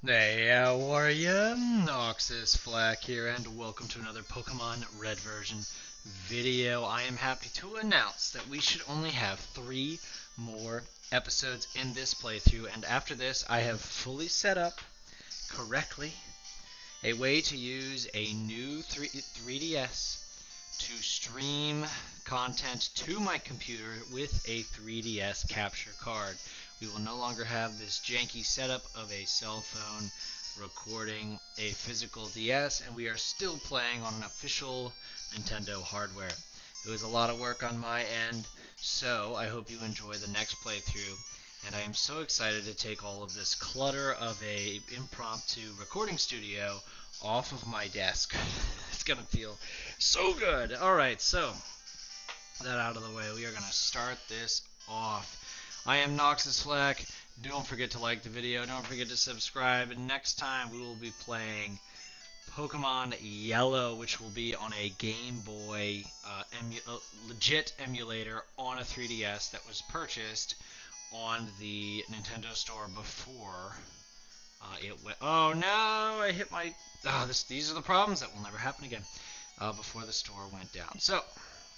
Hey, how are ya? Noxis Flak here, and welcome to another Pokemon Red version video. I am happy to announce that we should only have 3 more episodes in this playthrough, and after this, I have fully set up correctly a way to use a new 3DS to stream content to my computer with a 3DS capture card. We will no longer have this janky setup of a cell phone recording a physical DS, and we are still playing on an official Nintendo hardware. It was a lot of work on my end, so I hope you enjoy the next playthrough. And I am so excited to take all of this clutter of a impromptu recording studio off of my desk. It's gonna feel so good. Alright, so that out of the way, we are gonna start this off. I am Noxis Flak. Don't forget to like the video. Don't forget to subscribe. And next time we will be playing Pokemon Yellow, which will be on a Game Boy legit emulator on a 3DS that was purchased on the Nintendo Store before it went. Oh no! I hit my. These are the problems that will never happen again. Before the store went down. So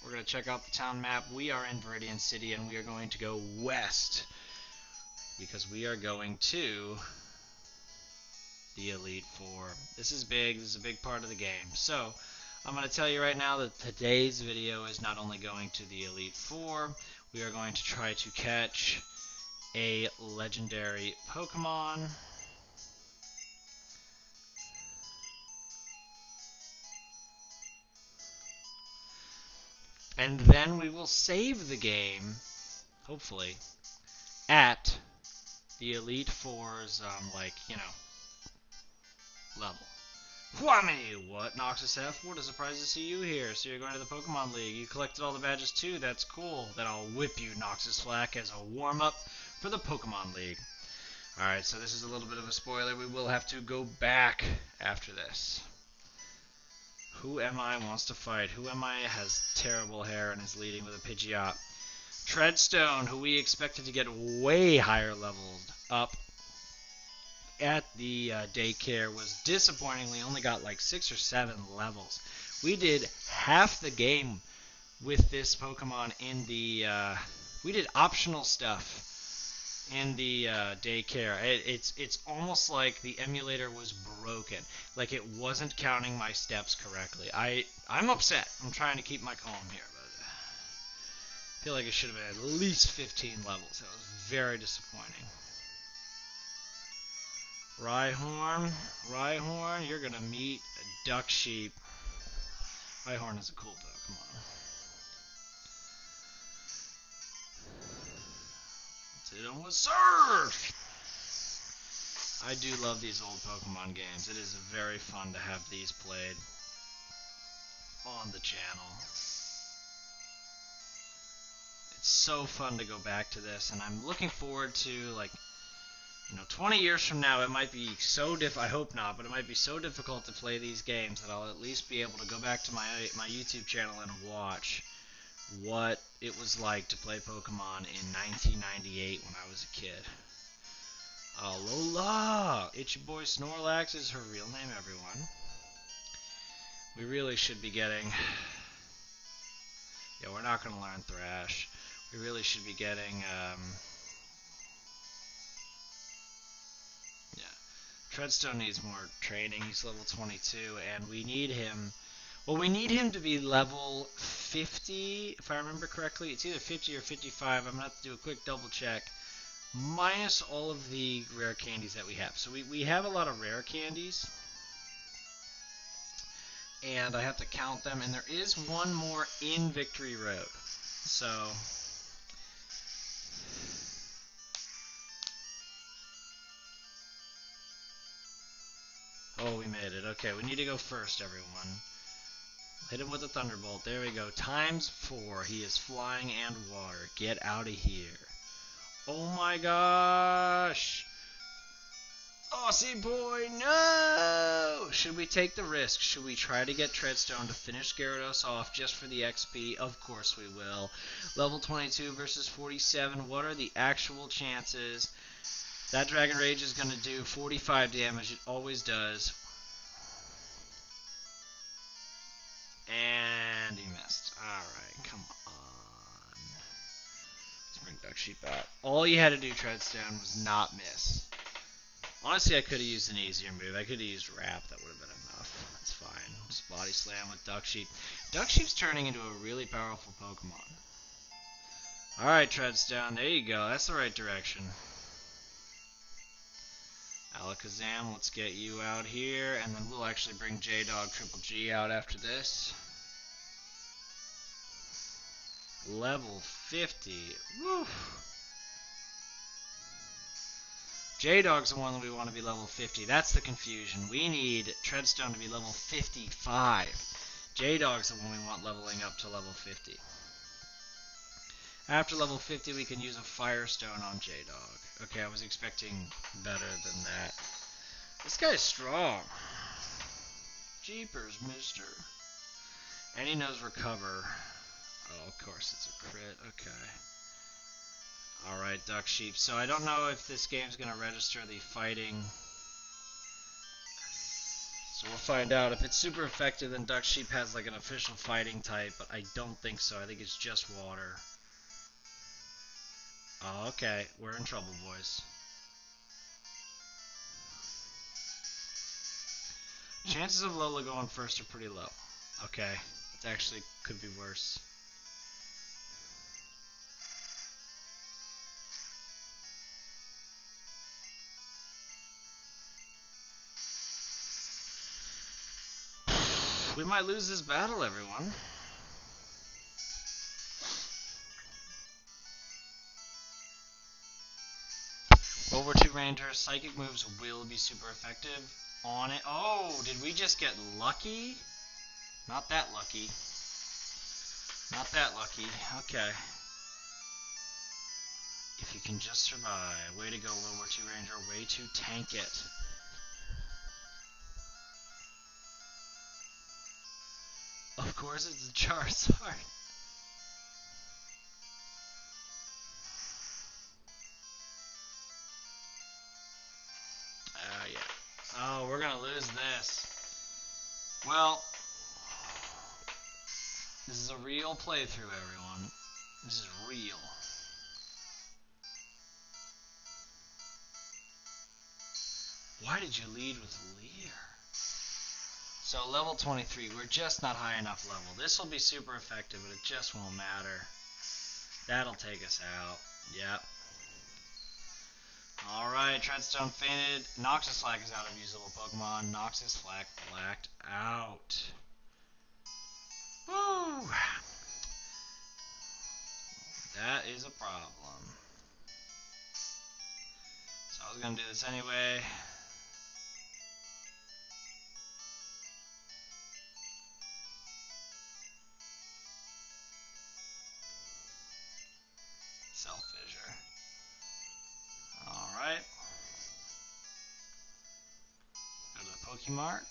we're going to check out the town map. We are in Viridian City, and we are going to go west because we are going to the Elite Four. This is big. This is a big part of the game. So I'm going to tell you right now that today's video is not only going to the Elite Four, we are going to try to catch a legendary Pokemon. And then we will save the game, hopefully, at the Elite Four's, level. Whammy! What, Noxis F? What a surprise to see you here. So you're going to the Pokemon League. You collected all the badges too. That's cool. Then I'll whip you, Noxis Flak, as a warm-up for the Pokemon League. Alright, so this is a little bit of a spoiler. We will have to go back after this. Who am I wants to fight? Who am I has terrible hair and is leading with a Pidgeot? Treadstone, who we expected to get way higher leveled up at the daycare, was disappointingly only got like 6 or 7 levels. We did half the game with this Pokemon in the we did optional stuff in the daycare. It's almost like the emulator was broken, like it wasn't counting my steps correctly. I'm upset. I'm trying to keep my calm here, but I feel like it should have been at least 15 levels. That was very disappointing. Rhyhorn, you're gonna meet a Duck Sheep. Rhyhorn is a cool Pokemon. Hit him with Surf! I do love these old Pokemon games. It is very fun to have these played on the channel. It's so fun to go back to this, and I'm looking forward to, 20 years from now, it might be so I hope not, but it might be so difficult to play these games that I'll at least be able to go back to my YouTube channel and watch what it was like to play Pokemon in 1998 when I was a kid. Alola! Itchy Boy Snorlax is her real name, everyone. We really should be getting... Yeah, we're not going to learn Thrash. We really should be getting... Yeah. Treadstone needs more training. He's level 22, and we need him... Well, we need him to be level 50, if I remember correctly. It's either 50 or 55. I'm going to have to do a quick double check. Minus all of the rare candies that we have. So we have a lot of rare candies. And I have to count them. And there is one more in Victory Road. So... Oh, we made it. Okay, we need to go first, everyone. Hit him with a Thunderbolt. There we go. Times 4. He is flying and water. Get out of here. Oh my gosh! Aussie boy, no! Should we take the risk? Should we try to get Treadstone to finish Gyarados off just for the XP? Of course we will. Level 22 versus 47. What are the actual chances That Dragon Rage is going to do 45 damage. It always does. And he missed. Alright, come on. Let's bring Duck Sheep out. All you had to do, Treadstone, was not miss. Honestly, I could have used an easier move. I could have used Wrap. That would have been enough. That's fine. Just Body Slam with Duck Sheep. Duck Sheep's turning into a really powerful Pokemon. Alright, Treadstone. There you go. That's the right direction. Alakazam, let's get you out here. And then we'll actually bring J-Dog Triple G out after this. Level 50. Woo! J-Dog's the one that we want to be level 50. That's the confusion. We need Treadstone to be level 55. J-Dog's the one we want leveling up to level 50. After level 50, we can use a Firestone on J-Dog. Okay, I was expecting better than that. This guy's strong. Jeepers, mister. And he knows Recover. Oh, of course, it's a crit. Okay. Alright, Duck Sheep. So I don't know if this game's going to register the fighting. So we'll find out. If it's super effective, then Duck Sheep has like an official fighting type, but I don't think so. I think it's just water. Oh, okay. We're in trouble, boys. Chances of Lola going first are pretty low. Okay. It actually could be worse. We might lose this battle, everyone. Over 2 Ranger, Psychic moves will be super effective on it. Oh, did we just get lucky? Not that lucky. Not that lucky. Okay. If you can just survive. Way to go, World War II Ranger. Way to tank it. Of course it's a Charizard. Yeah. Oh, we're gonna lose this. Well, this is a real playthrough, everyone. This is real. Why did you lead with Leer? So level 23, we're just not high enough level. This will be super effective, but it just won't matter. That'll take us out. Yep. Alright, Treadstone fainted. Noxis Flak is out of usable Pokemon. Noxis Flak blacked out. Woo! That is a problem. So I was going to do this anyway. Self-fissure. Alright. Go to the Pokemart.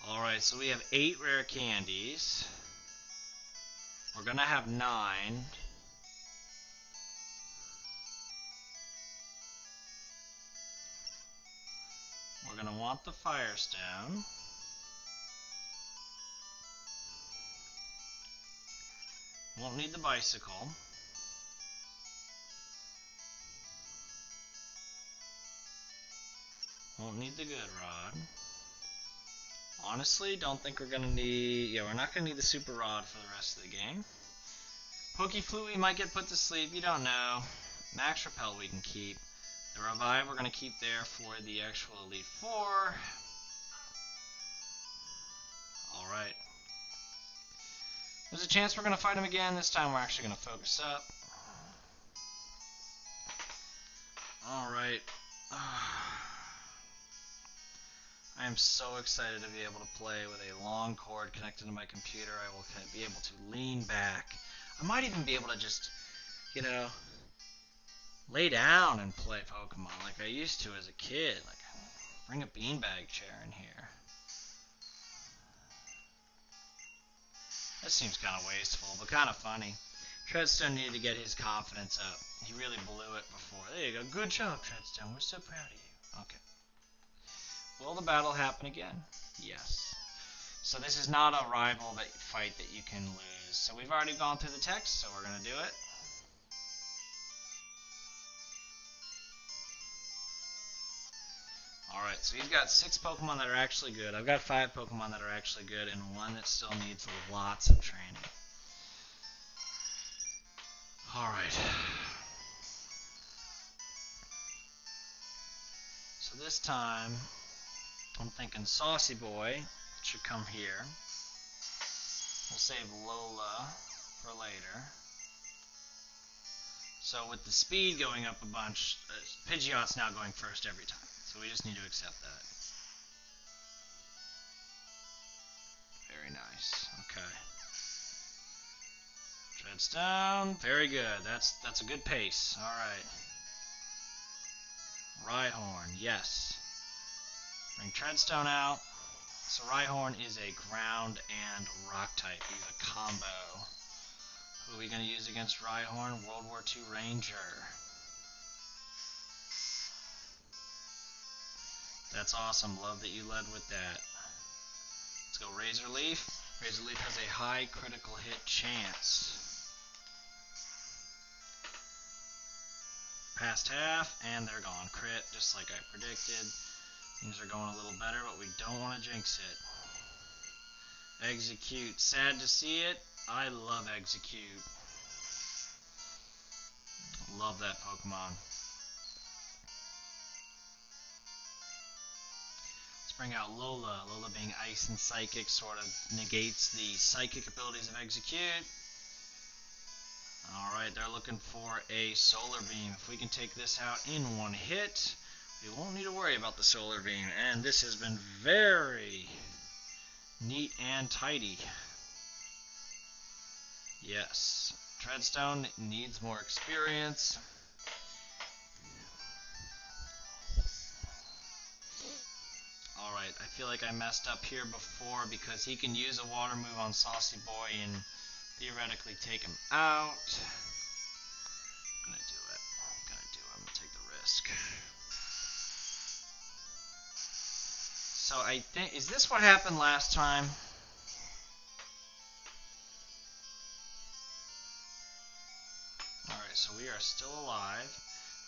Alright, so we have 8 rare candies. We're going to have 9. We're going to want the Firestone. Won't need the bicycle. Won't need the good rod. Honestly, don't think we're gonna need. Yeah, we're not gonna need the super rod for the rest of the game. Pokeflute we might get put to sleep. You don't know. Max Repel we can keep. The Revive we're gonna keep there for the actual Elite Four. All right. There's a chance we're gonna fight him again. This time we're actually gonna focus up. All right. I am so excited to be able to play with a long cord connected to my computer. I will be able to lean back. I might even be able to just, you know, lay down and play Pokemon like I used to as a kid. Like, Bring a beanbag chair in here. This seems kind of wasteful, but kind of funny. Treadstone needed to get his confidence up. He really blew it before. There you go. Good job, Treadstone. We're so proud of you. Okay. Will the battle happen again? Yes. So this is not a rival fight that you can lose. So we've already gone through the text, so we're going to do it. Alright, so he's got 6 Pokemon that are actually good. I've got 5 Pokemon that are actually good, and 1 that still needs lots of training. Alright. So this time, I'm thinking Saucy Boy should come here. We'll save Lola for later. So with the speed going up a bunch, Pidgeot's now going first every time. So we just need to accept that. Very nice. Okay. Treadstone. Very good. That's a good pace. Alright. Rhyhorn. Yes. Bring Treadstone out. So Rhyhorn is a ground and rock type. He's a combo. Who are we going to use against Rhyhorn? World War II Ranger. That's awesome. Love that you led with that. Let's go Razor Leaf. Razor Leaf has a high critical hit chance. Past half, and they're gone. Crit, just like I predicted. Things are going a little better, but we don't want to jinx it. Execute. Sad to see it. I love Execute. Love that Pokemon. Let's bring out Lola. Lola being Ice and Psychic sort of negates the Psychic abilities of Execute. Alright, they're looking for a Solar Beam. If we can take this out in one hit, we won't need to worry about the Solar Beam. And this has been very neat and tidy. Yes. Treadstone needs more experience. Alright, I feel like I messed up here before because he can use a water move on Saucy Boy and theoretically take him out. I'm gonna do it. I'm gonna take the risk. So I think, is this what happened last time? Alright, so we are still alive.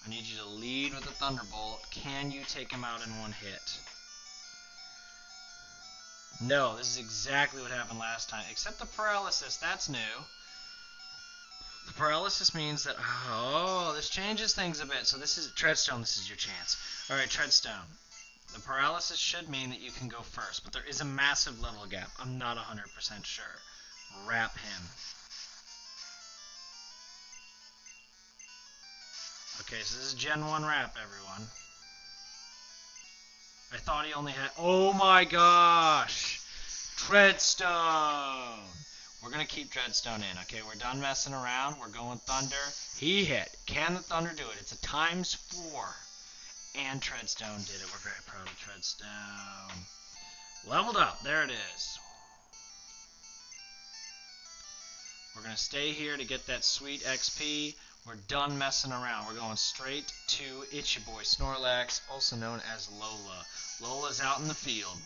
I need you to lead with a Thunderbolt. Can you take him out in one hit? No, this is exactly what happened last time, except the paralysis. That's new. The paralysis means that, oh, this changes things a bit. So this is, Treadstone, this is your chance. Alright, Treadstone. The paralysis should mean that you can go first, but there is a massive level gap. I'm not 100% sure. Wrap him. Okay, so this is Gen 1 wrap, everyone. I thought he only had... Oh my gosh! Treadstone! We're going to keep Treadstone in, okay? We're done messing around. We're going Thunder. He hit. Can the Thunder do it? It's a ×4. And Treadstone did it. We're very proud of Treadstone. Leveled up. There it is. We're going to stay here to get that sweet XP. We're done messing around. We're going straight to Itchy Boy Snorlax, also known as Lola. Lola's out in the field.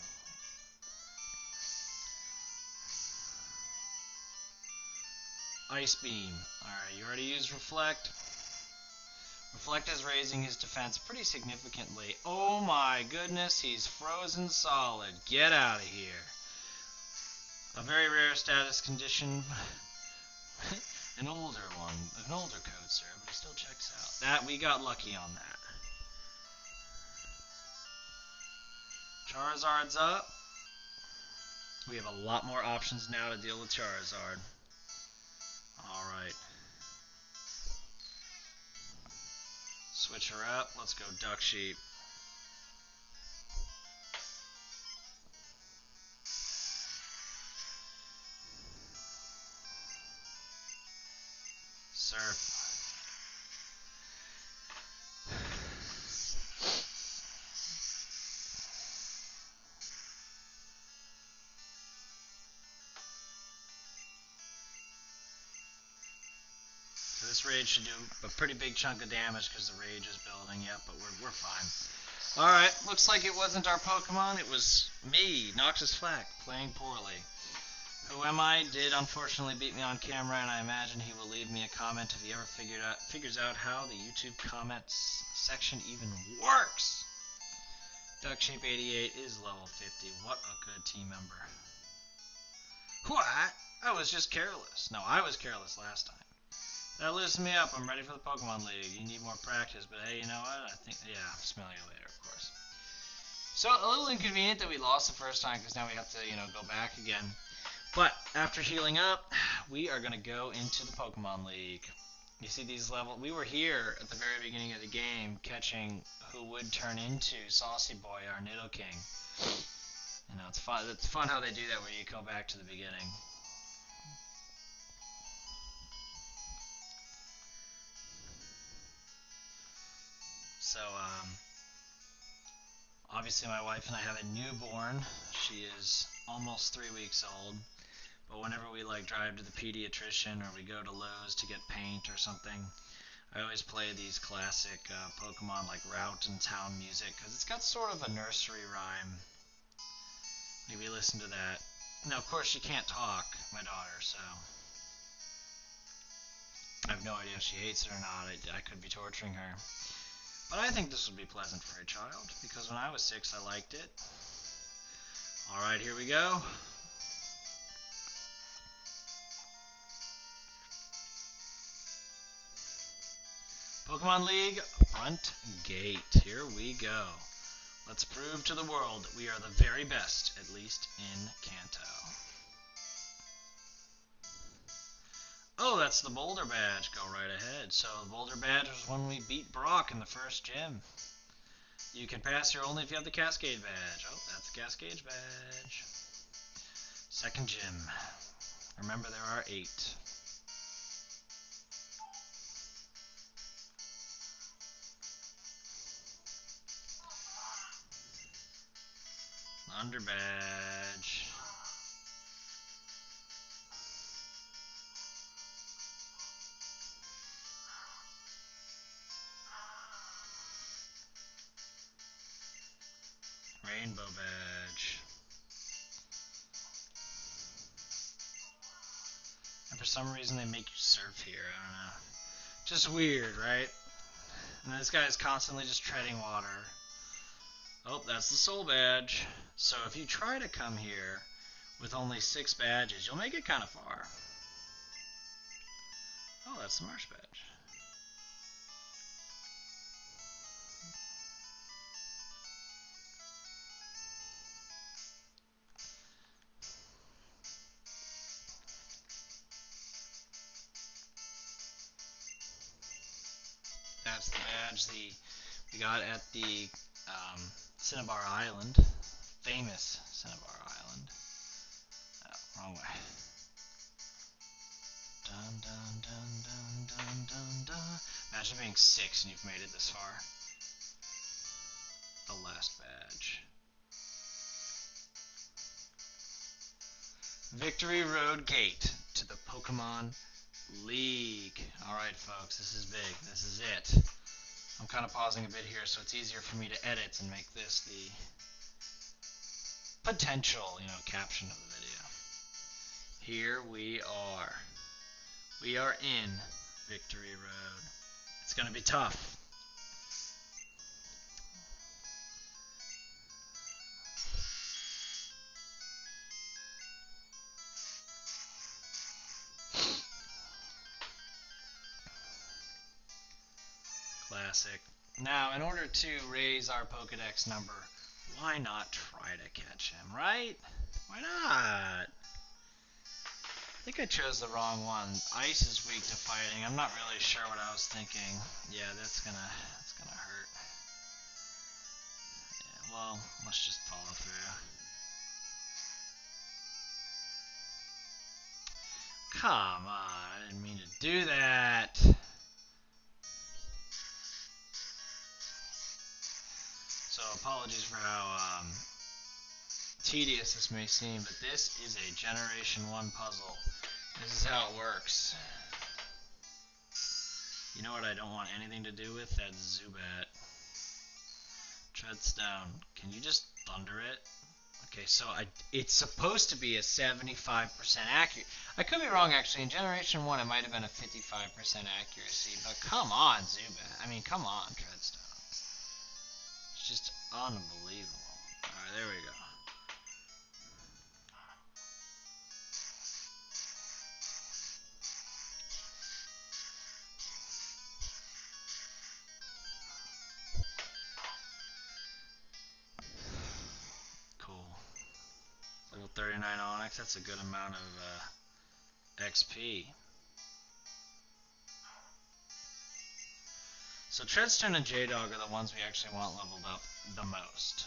Ice Beam. Alright, you already used Reflect. Reflect is raising his defense pretty significantly. Oh my goodness, he's frozen solid. Get out of here. A very rare status condition. An older one. An older code, sir, but it still checks out. That, we got lucky on that. Charizard's up. We have a lot more options now to deal with Charizard. Alright. Switch her up. Let's go Duck Sheep. Surf. this raid should do a pretty big chunk of damage because the rage is building. Yep, but we're fine. Alright, looks like it wasn't our Pokemon, it was me, Noxis Flak, playing poorly. Who am I? Did unfortunately beat me on camera, and I imagine he will leave me a comment if he ever figures out how the YouTube comments section even works. DuckShape88 is level 50. What a good team member. What? I was just careless. No, I was careless last time. That lifts me up. I'm ready for the Pokemon League. You need more practice, but hey, you know what? I think, yeah, I'll smell you later, of course. So, a little inconvenient that we lost the first time, because now we have to, go back again. But, after healing up, we are going to go into the Pokemon League. You see these levels? We were here at the very beginning of the game, catching who would turn into Saucy Boy, our Nidoking. It's fun. It's fun how they do that, where you go back to the beginning. So, obviously my wife and I have a newborn. She is almost 3 weeks old. But whenever we drive to the pediatrician or we go to Lowe's to get paint or something, I always play these classic Pokemon like Route and Town music because it's got sort of a nursery rhyme. Maybe listen to that. Now, of course, she can't talk, my daughter, so I have no idea if she hates it or not. I could be torturing her. But I think this would be pleasant for a child because when I was 6, I liked it. Alright, here we go. Pokemon League, front gate. Here we go. Let's prove to the world that we are the very best, at least in Kanto. Oh, that's the Boulder Badge. Go right ahead. So the Boulder Badge was when we beat Brock in the first gym. You can pass here only if you have the Cascade Badge. Oh, that's the Cascade Badge. Second gym. Remember, there are 8. Under Badge. Rainbow Badge. And for some reason they make you surf here, I don't know. Just weird, right? And this guy is constantly just treading water. Oh, that's the Soul Badge. So if you try to come here with only 6 badges, you'll make it kind of far. Oh, that's the Marsh Badge. That's the badge we got at the Cinnabar Island. Famous Cinnabar Island. Oh, wrong way. Dun dun dun dun dun dun dun. Imagine being 6 and you've made it this far. The last badge. Victory Road Gate to the Pokemon League. Alright folks, this is big. This is it. I'm kind of pausing a bit here so it's easier for me to edit and make this the potential, caption of the video. Here we are. We are in Victory Road. It's going to be tough. Classic. Now, in order to raise our Pokedex number, why not try to catch him, right? Why not? I think I chose the wrong one. Ice is weak to fighting. I'm not really sure what I was thinking. Yeah, that's gonna hurt. Yeah, well, let's just follow through. Come on, I didn't mean to do that. So apologies for how tedious this may seem, but this is a Generation 1 puzzle. This is how it works. You know what I don't want anything to do with? That Zubat. Treadstone. Can you just thunder it? Okay, so it's supposed to be a 75% accurate. I could be wrong, actually. In Generation 1, it might have been a 55% accuracy. But come on, Zubat. I mean, come on, Treadstone. It's just unbelievable. Alright, there we go. Cool. Level 39 Onyx, that's a good amount of XP. So Treadstone and J-Dog are the ones we actually want leveled up the most.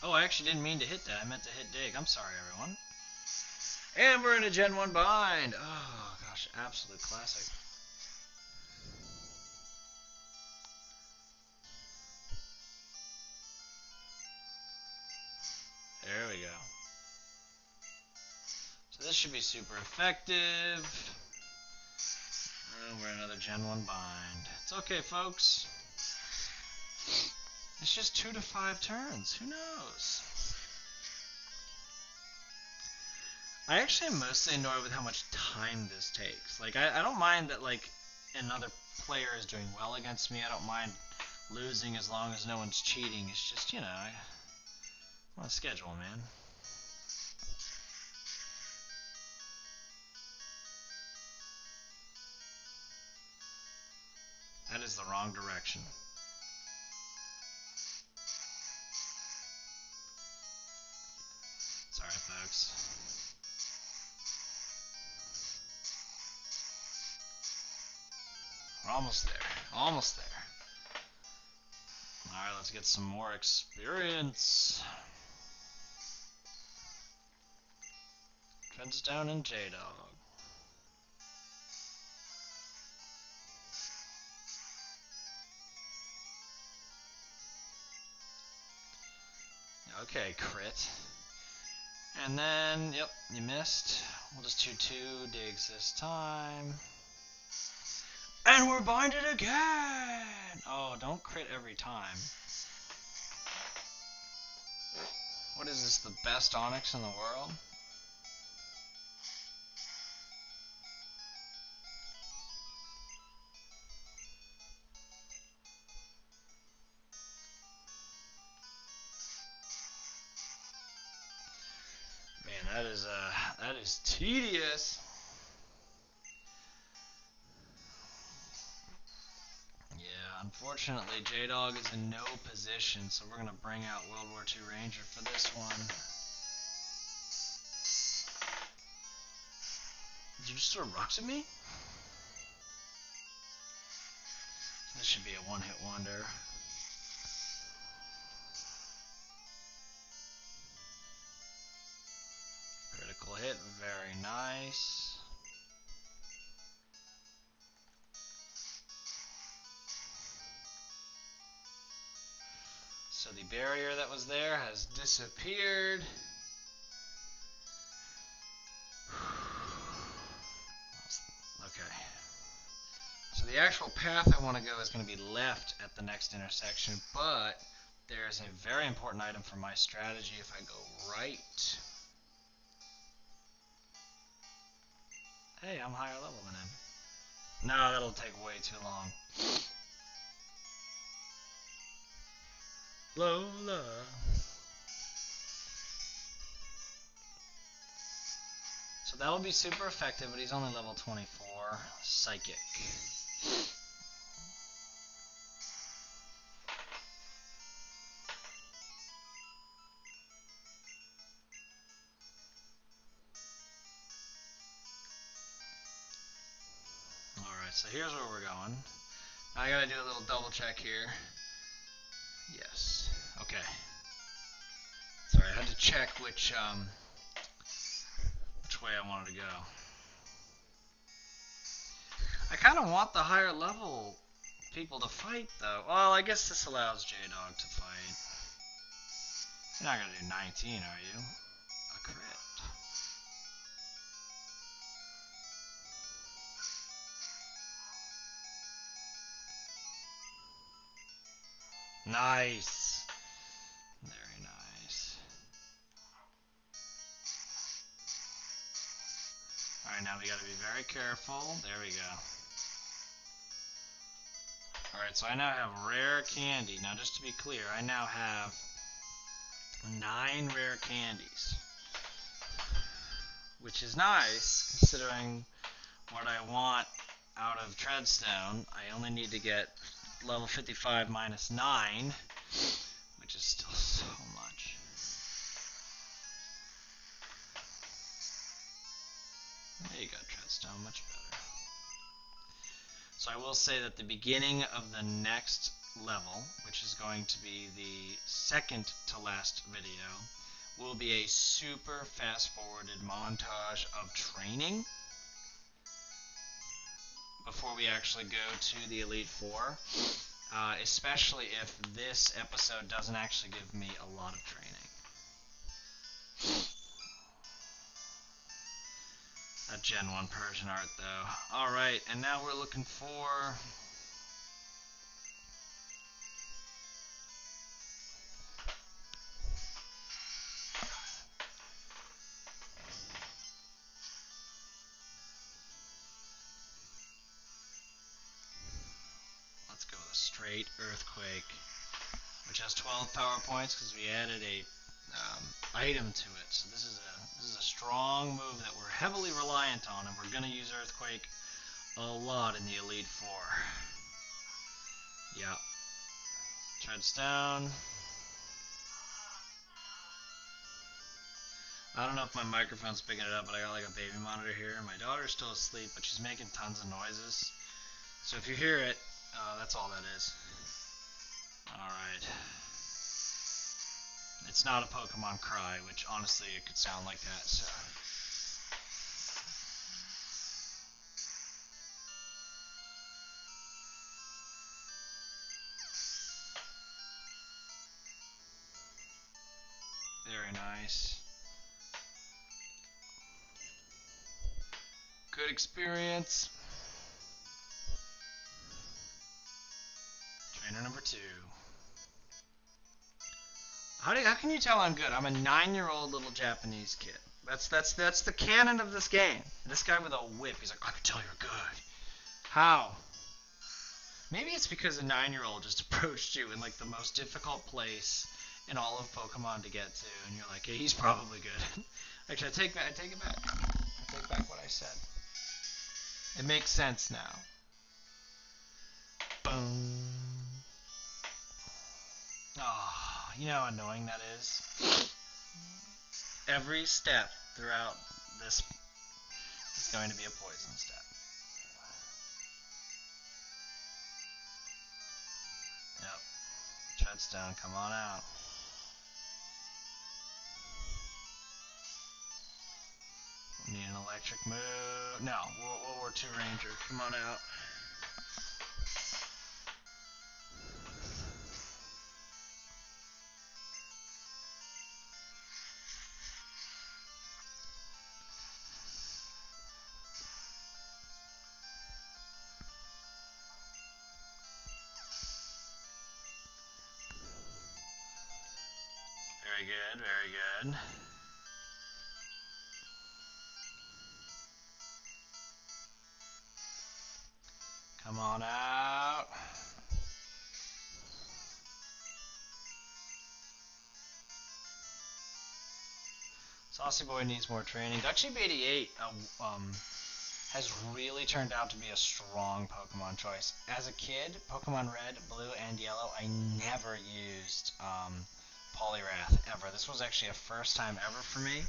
Oh, I actually didn't mean to hit that. I meant to hit Dig. I'm sorry, everyone. And we're in a Gen 1 bind. Oh, gosh, absolute classic. There we go. So this should be super effective. And we're in another Gen 1 bind. It's okay, folks. It's just 2 to 5 turns. Who knows? I actually am mostly annoyed with how much time this takes. Like, I don't mind that, like, another player is doing well against me. I don't mind losing as long as no one's cheating. It's just, you know, I want to schedule, man. That is the wrong direction. Sorry, folks. We're almost there. Almost there. Alright, let's get some more experience. Treadstone and J-Dog. Okay, crit. And then, yep, you missed. We'll just do 2 digs this time. And we're binded again! Oh, don't crit every time. What is this, the best Onyx in the world? Man, that is tedious. Yeah, unfortunately, J-Dog is in no position, so we're going to bring out World War II Ranger for this one. Did you just throw rocks at me? This should be a one-hit wonder. Critical hit, very nice. So the barrier that was there has disappeared. Okay. So the actual path I want to go is going to be left at the next intersection, but there's a very important item for my strategy if I go right. Hey, I'm higher level than him. No, that'll take way too long. Lola. So that'll be super effective, but he's only level 24. Psychic. Alright, so here's where we're going. Now I gotta do a little double check here. Yes. Okay. Sorry, I had to check which way I wanted to go. I kind of want the higher level people to fight, though. Well, I guess this allows J-Dog to fight. You're not gonna do 19, are you? A crit. Nice. Very nice. Alright, now we gotta be very careful. There we go. Alright, so I now have rare candy. Now, just to be clear, I now have 9 rare candies. Which is nice, considering what I want out of Treadstone. I only need to get level 55 minus 9, which is still so much. There you go, Treadstone, much better. So I will say that the beginning of the next level, which is going to be the second to last video, will be a super fast-forwarded montage of training before we actually go to the Elite Four, especially if this episode doesn't actually give me a lot of training. That Gen 1 Persian art, though. Alright, and now we're looking for... let's go with a straight Earthquake, which has 12 power points because we added a item to it. So this is a strong move that we're heavily reliant on, and we're going to use Earthquake a lot in the Elite Four. Yeah. Treadstone. I don't know if my microphone's picking it up, but I got like a baby monitor here. My daughter's still asleep, but she's making tons of noises. So if you hear it, that's all that is. Alright. It's not a Pokemon cry, which honestly it could sound like that, so. Very nice. Good experience. Trainer number 2. How can you tell I'm good? I'm a 9-year-old little Japanese kid. That's the canon of this game. This guy with a whip, he's like, I can tell you're good. How? Maybe it's because a 9-year-old just approached you in like the most difficult place in all of Pokemon to get to, and you're like, hey, he's probably good. Actually, I take it back. I take back what I said. It makes sense now. Boom. Oh, you know how annoying that is? Every step throughout this is going to be a poison step. Yep. Treadstone, come on out. We need an electric move. No, World War II Ranger, come on out. Very good, very good. Come on out. Saucy Boy needs more training. Duckship88 has really turned out to be a strong Pokemon choice. As a kid, Pokemon Red, Blue, and Yellow, I never used Poliwrath ever. This was actually a first time ever for me.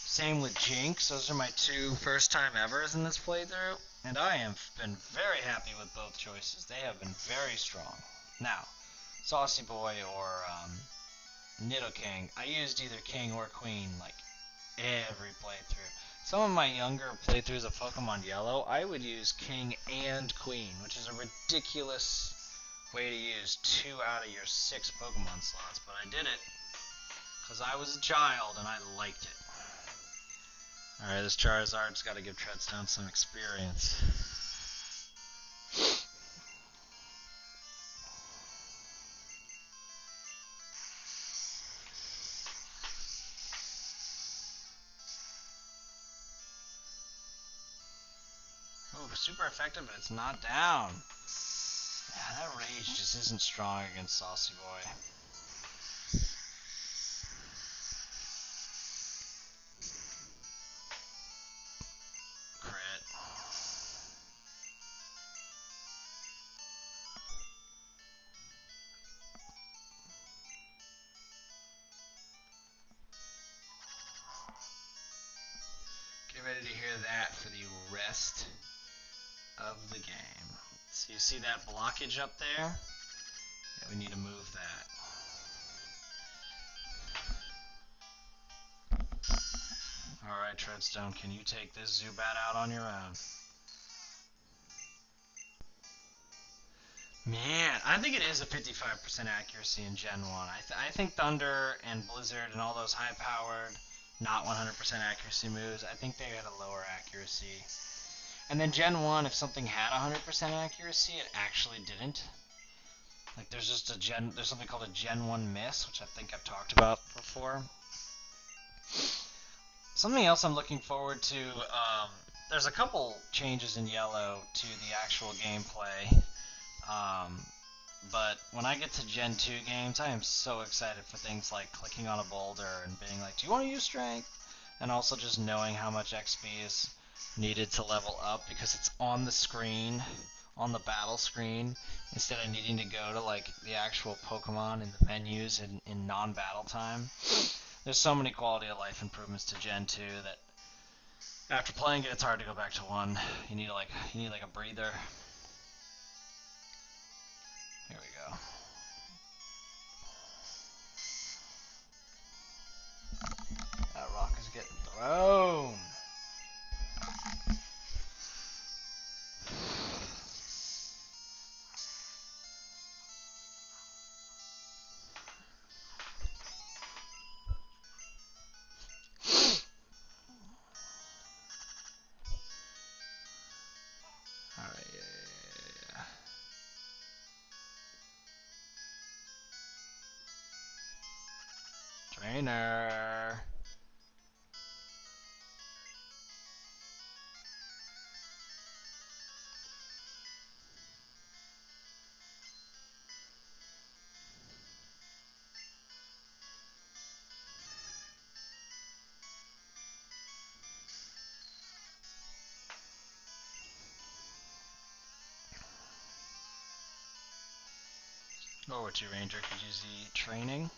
Same with Jinx. Those are my 2 first time evers in this playthrough, and I have been very happy with both choices. They have been very strong. Now, Saucy Boy or Nidoking, I used either King or Queen like every playthrough. Some of my younger playthroughs of Pokemon Yellow, I would use King and Queen, which is a ridiculous way to use 2 out of your 6 Pokemon slots, but I did it because I was a child and I liked it. Alright, this Charizard's got to give Treadstone some experience. super effective, but it's not down. Yeah, that rage just isn't strong against Saucy Boy. Crit. Get ready to hear that for the rest of the game. So you see that blockage up there? Yeah, we need to move that. Alright, Treadstone, can you take this Zubat out on your own? Man, I think it is a 55% accuracy in Gen 1. I think Thunder and Blizzard and all those high-powered, not 100% accuracy moves, I think they had a lower accuracy. And then Gen 1, if something had 100% accuracy, it actually didn't. Like, there's something called a Gen 1 miss, which I think I've talked about before. Something else I'm looking forward to, there's a couple changes in Yellow to the actual gameplay. But when I get to Gen 2 games, I am so excited for things like clicking on a boulder and being like, do you want to use strength? And also just knowing how much XP is needed to level up because it's on the screen, on the battle screen, instead of needing to go to like the actual Pokemon in the menus in non-battle time. There's so many quality of life improvements to Gen 2 that after playing it, it's hard to go back to 1. You need like a breather. Here we go. That rock is getting thrown. Alright, yeah. Trainer. Over to Ranger could use the training.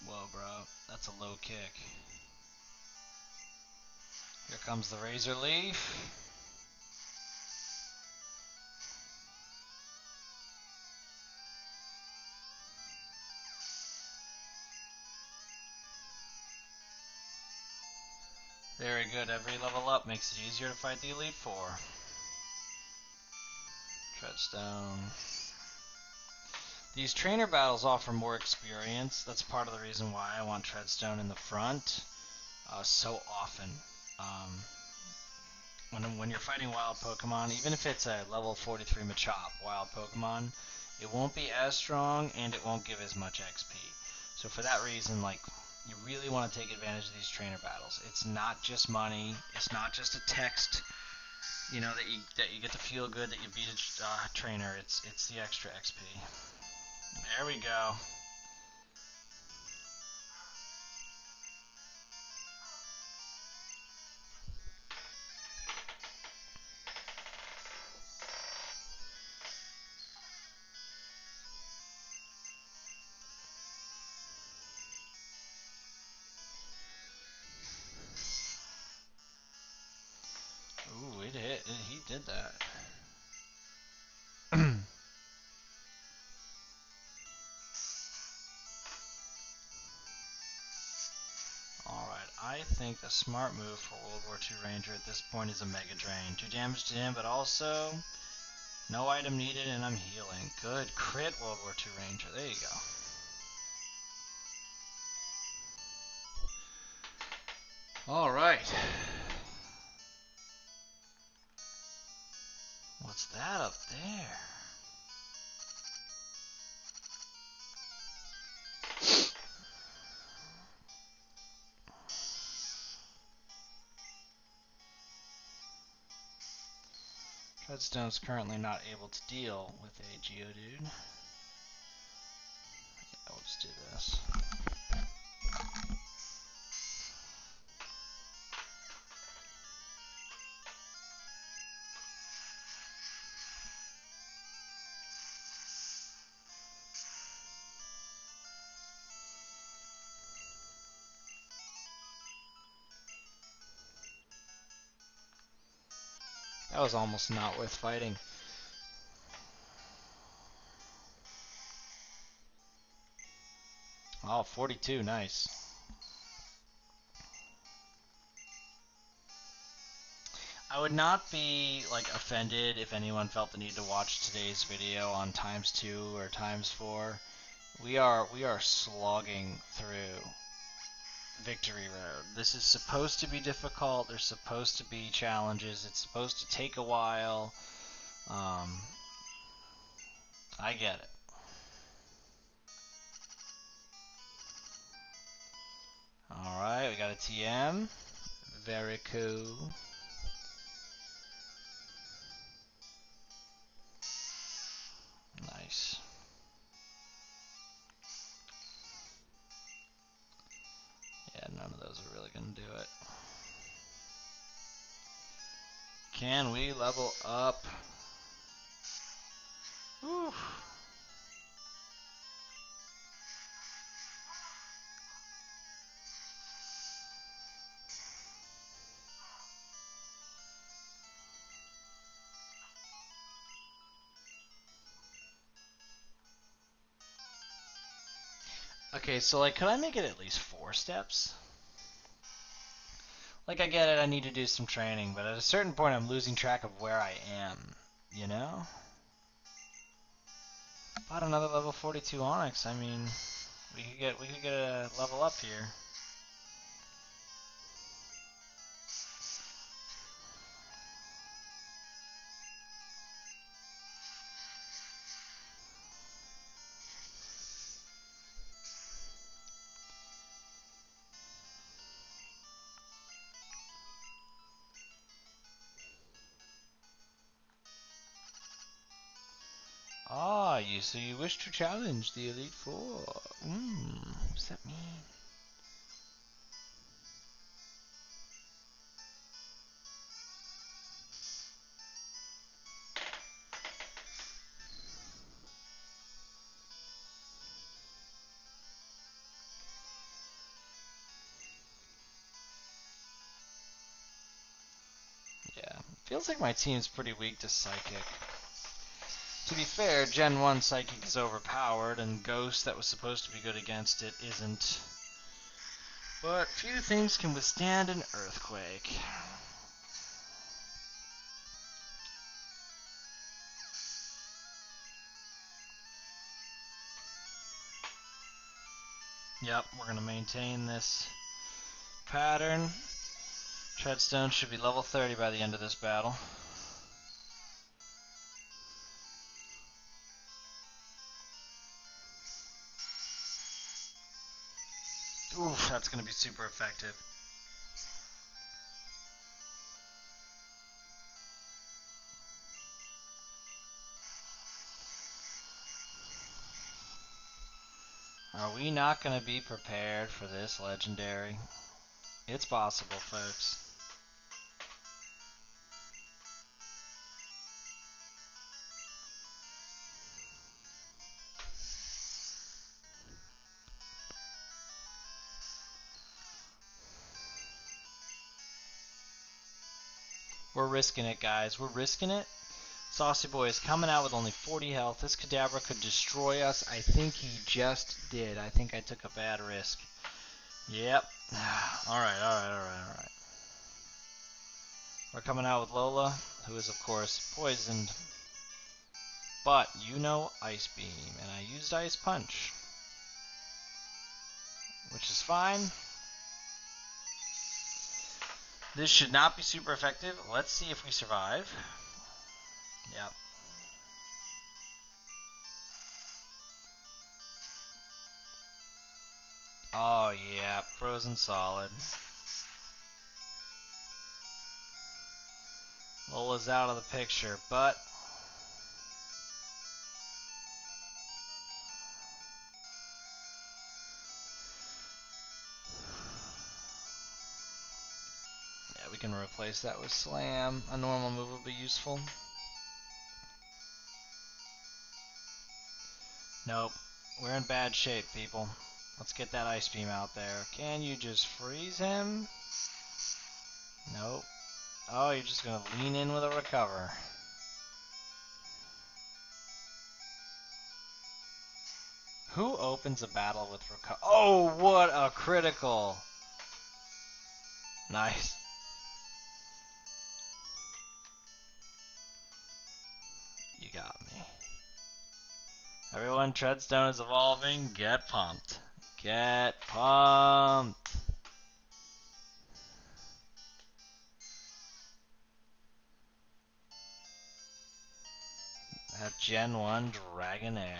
Whoa, bro. That's a low kick. Here comes the Razor Leaf. Very good. Every level up makes it easier to fight the Elite Four. Treadstone. These trainer battles offer more experience. That's part of the reason why I want Treadstone in the front so often. When you're fighting wild Pokemon, even if it's a level 43 Machop wild Pokemon, it won't be as strong and it won't give as much XP. So for that reason, like, you really want to take advantage of these trainer battles. It's not just money. It's not just a text, you know, that you get to feel good that you beat a trainer. It's the extra XP. There we go. Ooh, it hit. He did that. Alright, I think the smart move for World War II Ranger at this point is a Mega Drain. 2 damage to him, but also no item needed and I'm healing. Good crit, World War II Ranger. There you go. Alright. What's that up there? Redstone's currently not able to deal with a Geodude. Yeah, we'll just do this. That was almost not worth fighting. Oh, 42, nice. I would not be like offended if anyone felt the need to watch today's video on ×2 or ×4. We are slogging through Victory Road. This is supposed to be difficult. There's supposed to be challenges. It's supposed to take a while. I get it. Alright, we got a TM. Very cool. Nice. Yeah, none of those are really going to do it. Can we level up? Whew. Okay, so like, could I make it at least 4 steps? Like, I get it, I need to do some training, but at a certain point I'm losing track of where I am, you know? But another level 42 Onyx, I mean, we could get a level up here. Ah, so you wish to challenge the Elite Four. What does that mean? Yeah, feels like my team's pretty weak to Psychic. To be fair, Gen 1 Psychic is overpowered, and Ghost, that was supposed to be good against it, isn't. But few things can withstand an earthquake. Yep, we're going to maintain this pattern. Treadstone should be level 30 by the end of this battle. Oof, that's going to be super effective. Are we not going to be prepared for this legendary? It's possible, folks. We're risking it, guys. We're risking it. Saucy Boy is coming out with only 40 health. This Kadabra could destroy us. I think he just did. I think I took a bad risk. Yep. Alright. We're coming out with Lola, who is, of course, poisoned. But you know Ice Beam, and I used Ice Punch, which is fine. This should not be super effective. Let's see if we survive. Yep. Oh yeah, frozen solid. Lola's out of the picture, but yeah, we can replace that with Slam. A normal move would be useful. Nope. We're in bad shape, people. Let's get that Ice Beam out there. Can you just freeze him? Nope. Oh, you're just gonna lean in with a recover. Who opens a battle with recover? Oh, what a critical! Nice. You got me. Everyone, Treadstone is evolving. Get pumped. Get pumped. That Gen 1 Dragonair.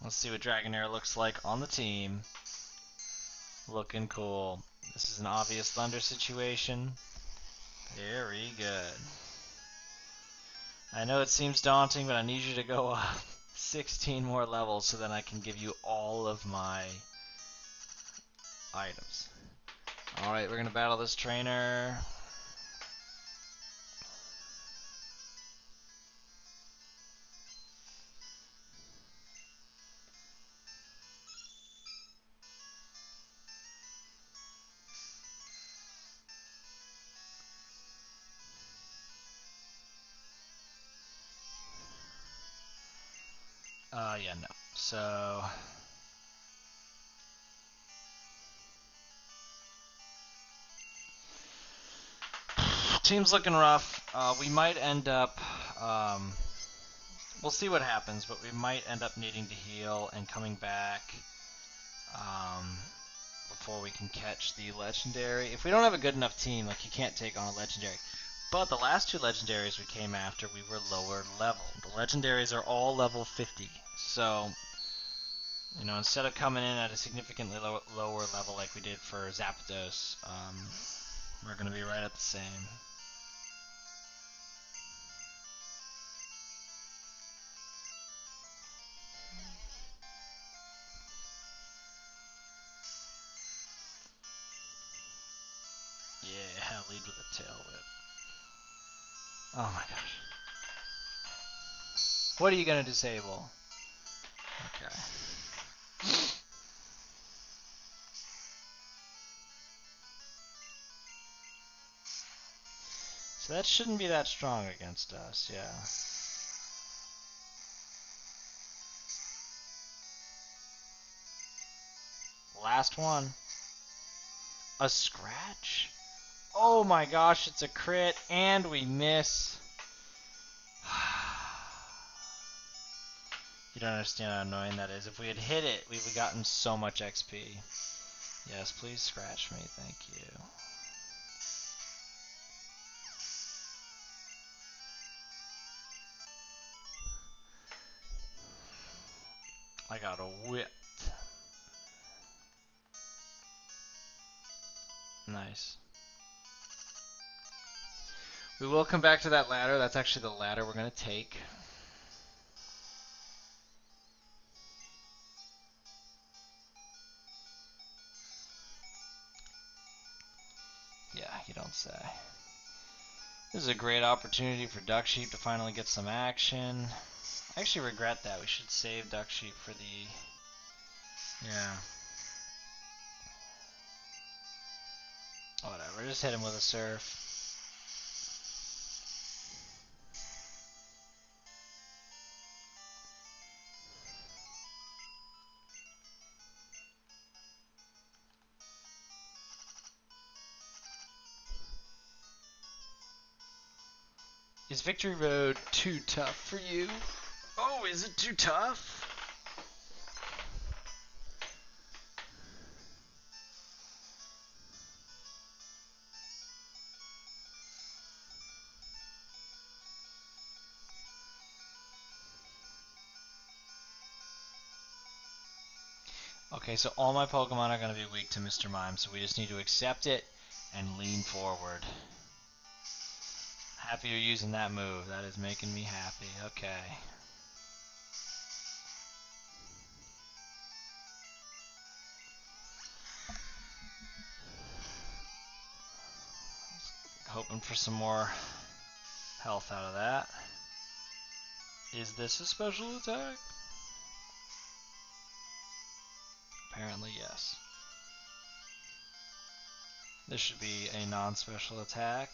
Let's see what Dragonair looks like on the team. Looking cool. This is an obvious Thunder situation. Very good. I know it seems daunting, but I need you to go up 16 more levels so then I can give you all of my items. Alright, we're going to battle this trainer. Yeah, no. So... team's looking rough. We might end up... we'll see what happens, but we might end up needing to heal and coming back before we can catch the legendary. If we don't have a good enough team, like, you can't take on a legendary. But the last two legendaries we came after, we were lower level. The legendaries are all level 50. So, you know, instead of coming in at a significantly lower level like we did for Zapdos, we're going to be right at the same. Yeah, lead with a tail whip. Oh my gosh. What are you going to disable? Okay. So that shouldn't be that strong against us, yeah. Last one. A scratch? Oh my gosh, it's a crit, and we miss. You don't understand how annoying that is. If we had hit it, we would have gotten so much XP. Yes, please scratch me, thank you. I got a whipped. Nice. We will come back to that ladder. That's actually the ladder we're going to take. Yeah, you don't say. This is a great opportunity for Duck Sheep to finally get some action. I actually regret that. We should save Duck Sheep for the... Yeah. Whatever, just hit him with a surf. Is Victory Road too tough for you? Oh, is it too tough? Okay, so all my Pokemon are going to be weak to Mr. Mime, so we just need to accept it and lean forward. Happy you're using that move. That is making me happy. Okay. Hoping for some more health out of that. Is this a special attack? Apparently, yes. This should be a non-special attack.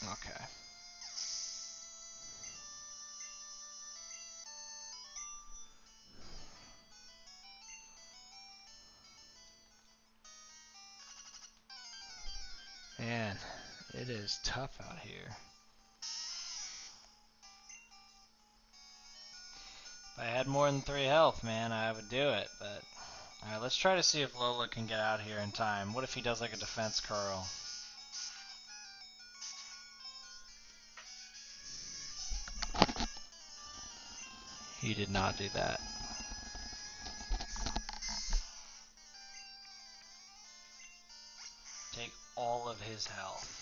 Okay. Man, it is tough out here. If I had more than 3 health, man, I would do it, but... Alright, let's try to see if Lola can get out here in time. What if he does like a defense curl? He did not do that. Take all of his health.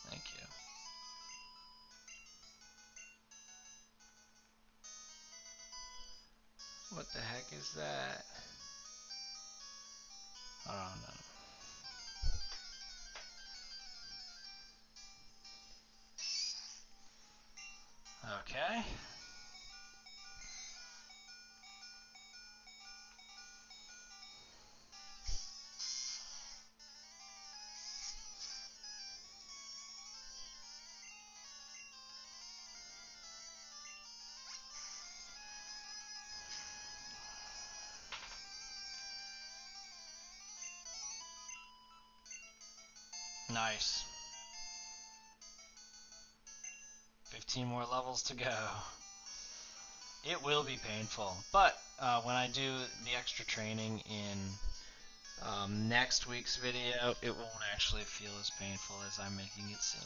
Thank you. What the heck is that? I don't know. Okay. Nice. 15 more levels to go. It will be painful, but when I do the extra training in next week's video, it won't actually feel as painful as I'm making it seem.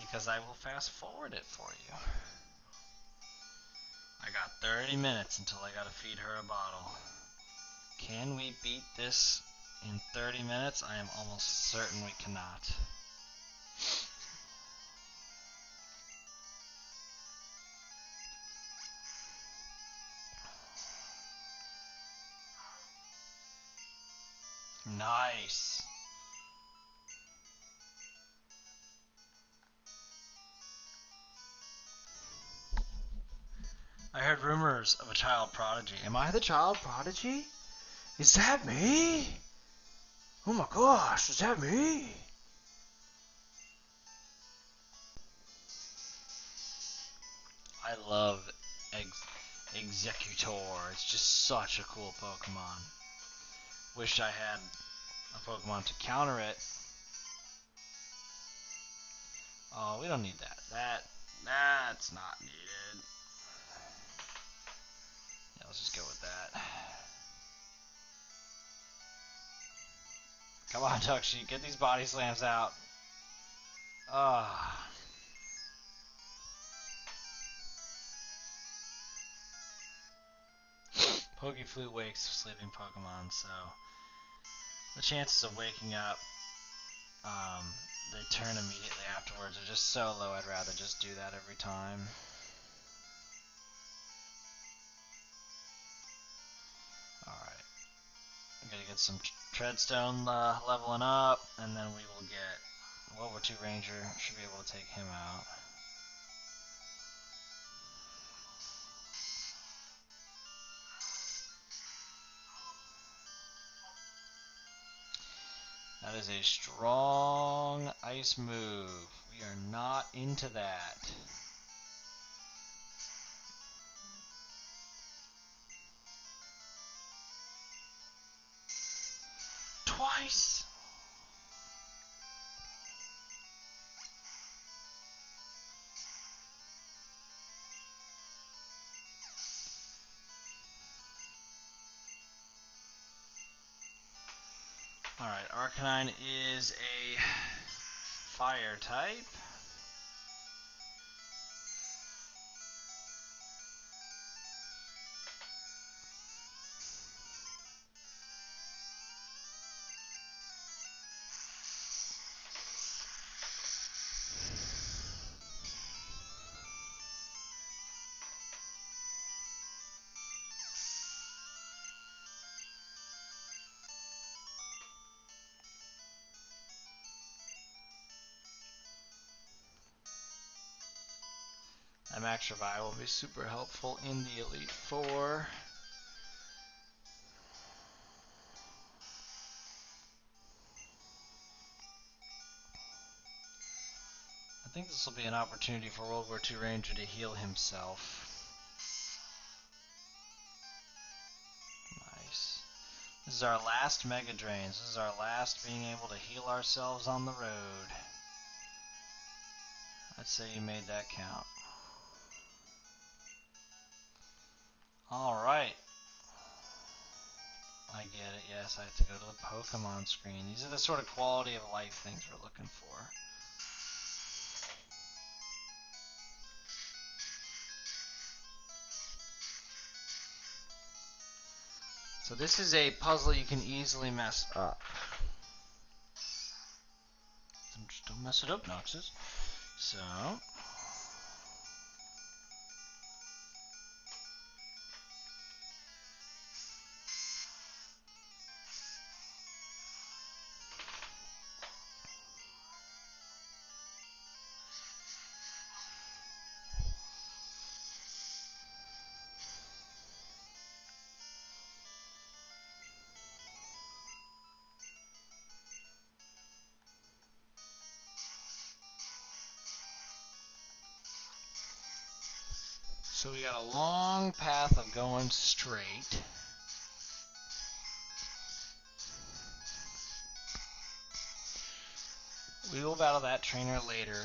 Because I will fast forward it for you. I got 30 minutes until I gotta feed her a bottle. Can we beat this in 30 minutes? I am almost certain we cannot. Nice. I heard rumors of a child prodigy. Am I the child prodigy? Is that me? Oh my gosh, is that me? I love Executor. It's just such a cool Pokemon. Wish I had a Pokemon to counter it. Oh, we don't need that. That's not needed. Yeah, let's just go with that. Come on, Tuxie, get these body slams out. Ah. Pokeflute wakes sleeping Pokemon, so the chances of waking up, they turn immediately afterwards are just so low. I'd rather just do that every time. Alright. I'm gonna get some Treadstone leveling up, and then we will get Level 2 Ranger. Should be able to take him out. That is a strong ice move. We are not into that. Twice! Alright, Arcanine is a fire type. That Max Revive will be super helpful in the Elite Four. I think this will be an opportunity for World War II Ranger to heal himself. Nice. This is our last Mega Drains. This is our last being able to heal ourselves on the road. I'd say you made that count. Alright. I get it, yes, I have to go to the Pokemon screen. These are the sort of quality of life things we're looking for. So this is a puzzle you can easily mess up. Just don't mess it up, Noxis. So... So we got a long path of going straight. We will battle that trainer later.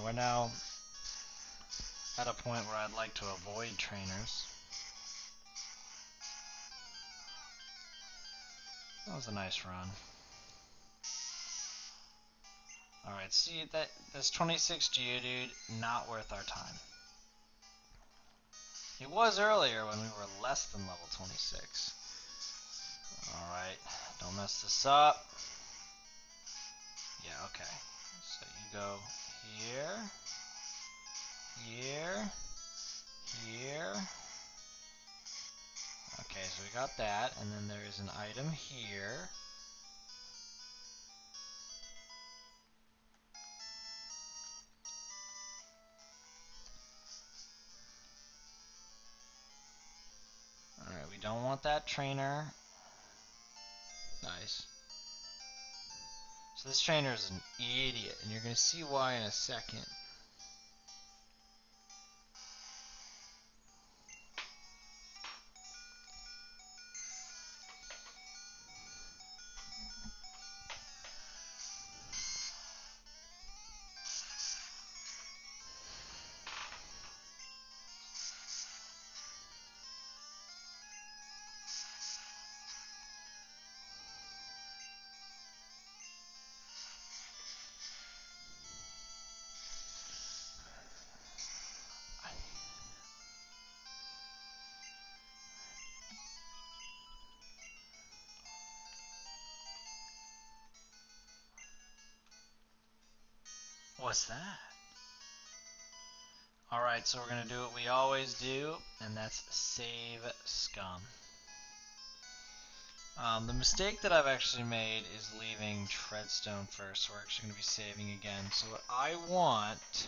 We're now at a point where I'd like to avoid trainers. That was a nice run. Alright, see, this 26 Geodude, not worth our time. It was earlier when we were less than level 26. Alright, don't mess this up. Yeah, okay. So you go here, here, here. Okay, so we got that, and then there is an item here. Alright, we don't want that trainer. Nice. So this trainer is an idiot, and you're going to see why in a second. What's that? Alright, so we're going to do what we always do, and that's save scum. The mistake that I've actually made is leaving Treadstone first, so we're actually going to be saving again. So what I want...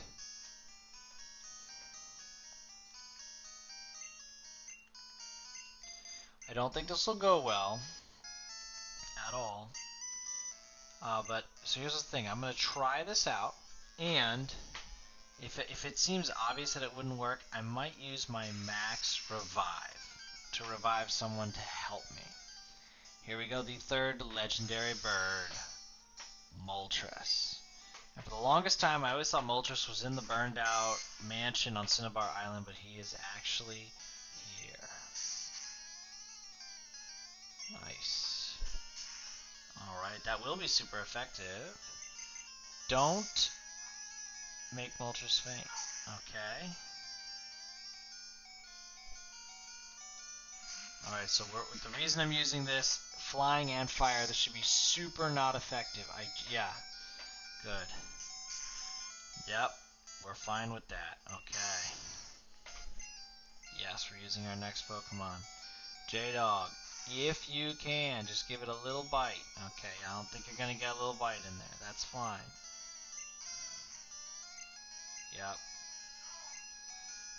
I don't think this will go well at all. But so here's the thing, I'm going to try this out, and if it seems obvious that it wouldn't work, I might use my max revive to revive someone to help me. Here we go, the third legendary bird, Moltres. And for the longest time, I always thought Moltres was in the burned out mansion on Cinnabar Island, but he is actually here. Nice. Alright, that will be super effective. Don't make Moltres faint. Okay. Alright, so the reason I'm using this, flying and fire, this should be super not effective. Yeah, good. Yep, we're fine with that. Okay. Yes, we're using our next Pokemon. J-Dog, if you can, just give it a little bite. Okay, I don't think you're going to get a little bite in there. That's fine. Yep.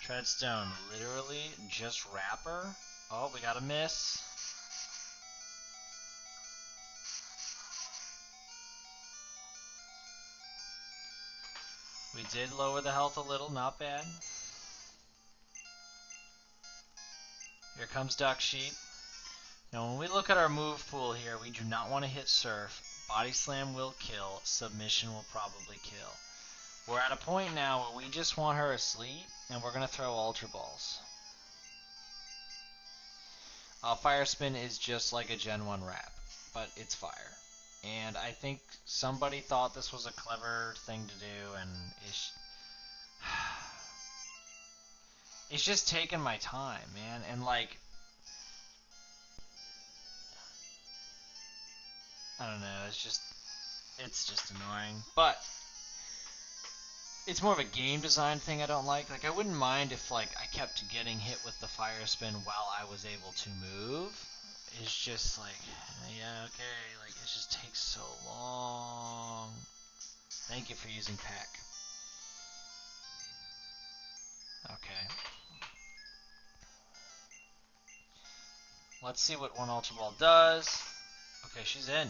Treadstone, literally just wrapper. Oh, we got a miss. We did lower the health a little, not bad. Here comes Duck Sheep. Now when we look at our move pool here, we do not want to hit Surf. Body Slam will kill. Submission will probably kill. We're at a point now where we just want her asleep, and we're going to throw Ultra Balls. Fire Spin is just like a Gen 1 wrap, but it's fire. And I think somebody thought this was a clever thing to do, and it's just taking my time, man. And like, I don't know, it's just annoying. But it's more of a game design thing I don't like. Like, I wouldn't mind if, like, I kept getting hit with the fire spin while I was able to move. It's just like, yeah, okay, like, it just takes so long. Thank you for using Pack. Okay. Let's see what one Ultra Ball does. Okay, she's in.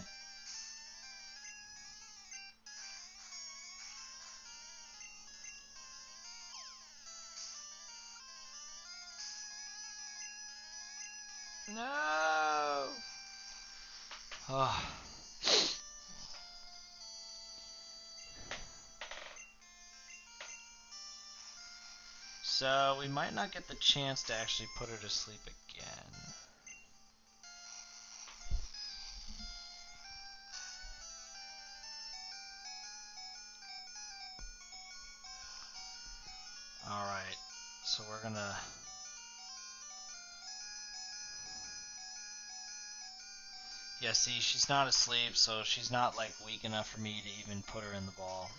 No! Oh. So, we might not get the chance to actually put her to sleep again. Alright, so we're gonna... Yeah, see, she's not asleep, so she's not, like, weak enough for me to even put her in the ball.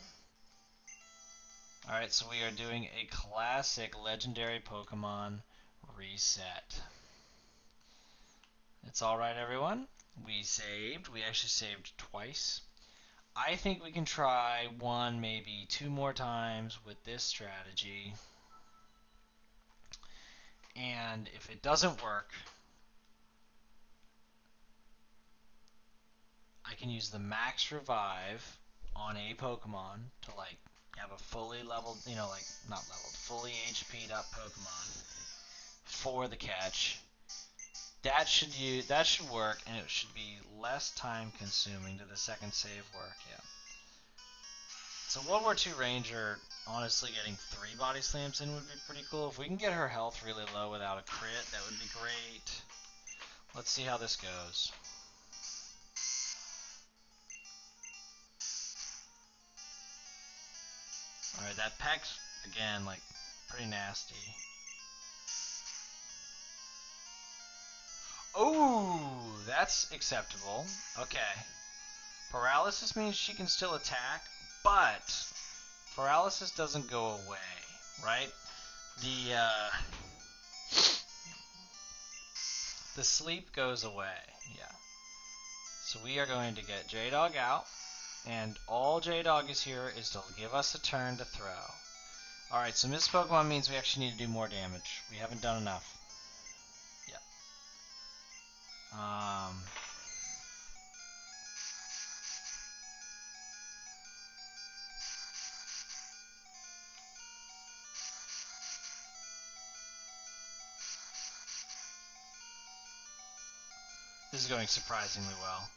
Alright, so we are doing a classic legendary Pokemon reset. It's alright, everyone. We saved. We actually saved twice. I think we can try one, maybe two more times with this strategy. And if it doesn't work, I can use the max revive on a Pokemon to, like, have a fully leveled, you know, like, not leveled, fully HP'd up Pokemon for the catch. That should work, and it should be less time consuming. Did the second save work? Yeah. So World War II Ranger, honestly, getting 3 body slams in would be pretty cool. If we can get her health really low without a crit, that would be great. Let's see how this goes. Alright, that peck's, again, like, pretty nasty. Oh, that's acceptable. Okay. Paralysis means she can still attack, but paralysis doesn't go away, right? The sleep goes away, yeah. So we are going to get J-Dog out, and all J-Dog is here is to give us a turn to throw. Alright, so Miss Pokemon means we actually need to do more damage. We haven't done enough. Yep. This is going surprisingly well.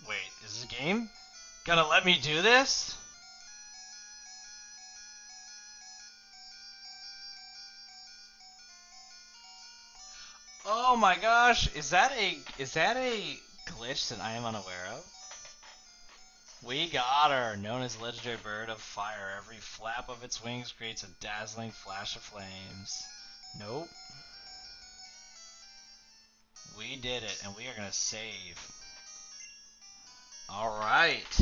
Wait, is this a game? Gonna let me do this? Oh my gosh, is that a glitch that I am unaware of? We got her, known as legendary bird of fire. Every flap of its wings creates a dazzling flash of flames. Nope. We did it, and we are gonna save. Alright.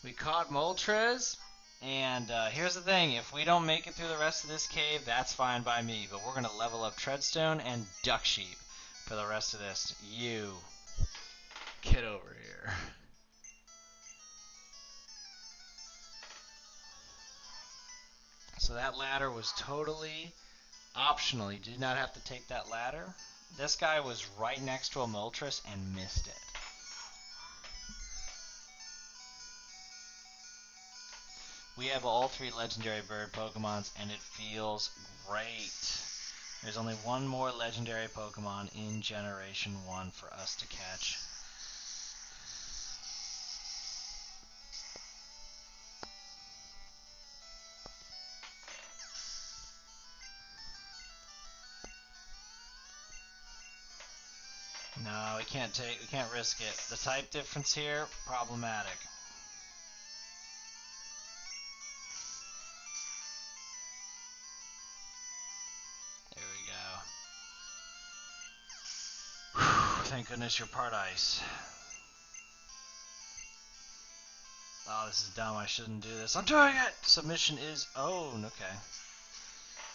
We caught Moltres, and here's the thing. If we don't make it through the rest of this cave, that's fine by me. But we're gonna level up Treadstone and Duck Sheep for the rest of this. You. Get over here. So that ladder was totally optional. You did not have to take that ladder. This guy was right next to a Moltres and missed it. We have all 3 legendary bird Pokemons, and it feels great. There's only one more legendary Pokemon in Generation 1 for us to catch. No, we can't risk it. The type difference here, problematic. There we go. Whew, thank goodness you're part ice. Oh, this is dumb. I shouldn't do this. I'm doing it! Submission is... Oh, okay.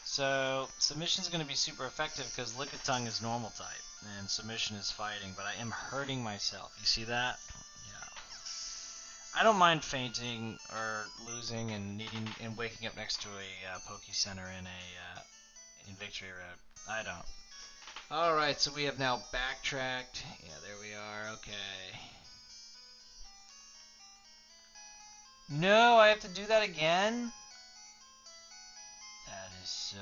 So, submission is going to be super effective because Lickitung is normal type, and submission is fighting, but I am hurting myself. You see that? Yeah. I don't mind fainting or losing and waking up next to a Poke Center in Victory Road. I don't. Alright, so we have now backtracked. Yeah, there we are. Okay. No, I have to do that again? That is so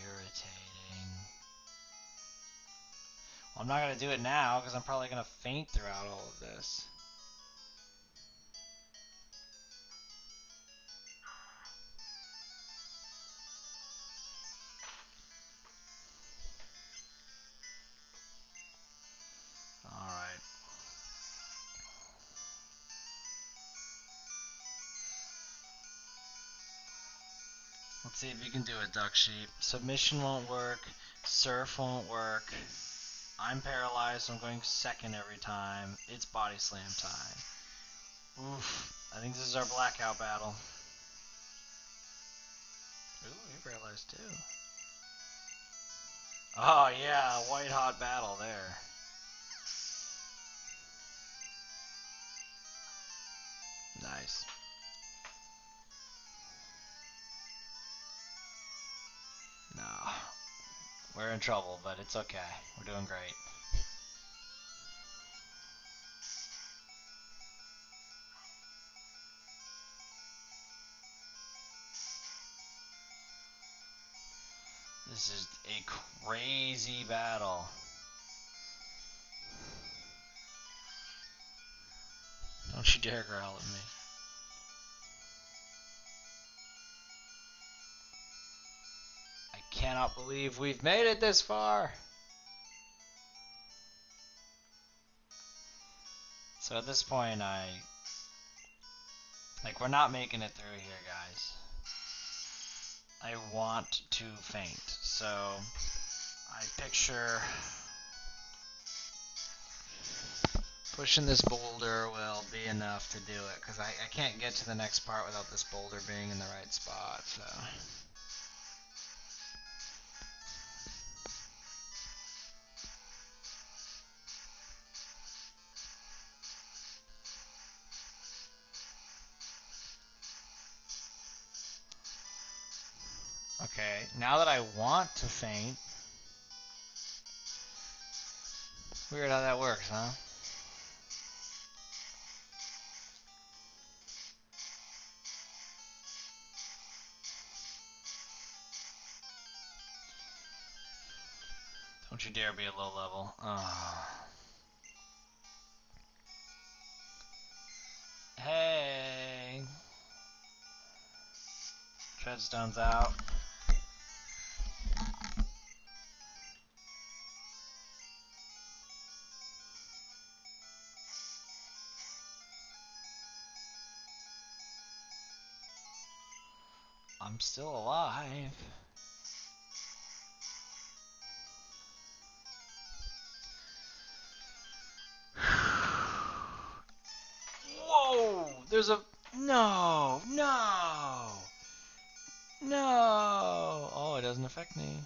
irritating. Well, I'm not going to do it now because I'm probably going to faint throughout all of this. Alright. Let's see if you can do it, Duck Sheep. Submission won't work. Surf won't work. I'm paralyzed, so I'm going second every time. It's Body Slam time. Oof. I think this is our blackout battle. Ooh, you're paralyzed too. Oh yeah, white hot battle there. Nice. No. We're in trouble, but it's okay. We're doing great. This is a crazy battle. Don't you dare growl at me. I cannot believe we've made it this far. So at this point, we're not making it through here, guys. I want to faint, so I picture pushing this boulder will be enough to do it, because I can't get to the next part without this boulder being in the right spot, so... Okay, now that I want to faint... Weird how that works, huh? Don't you dare be a low level. Oh. Hey. Treadstone's out. I'm still alive. Whoa! There's a... No! No! No! Oh, it doesn't affect me.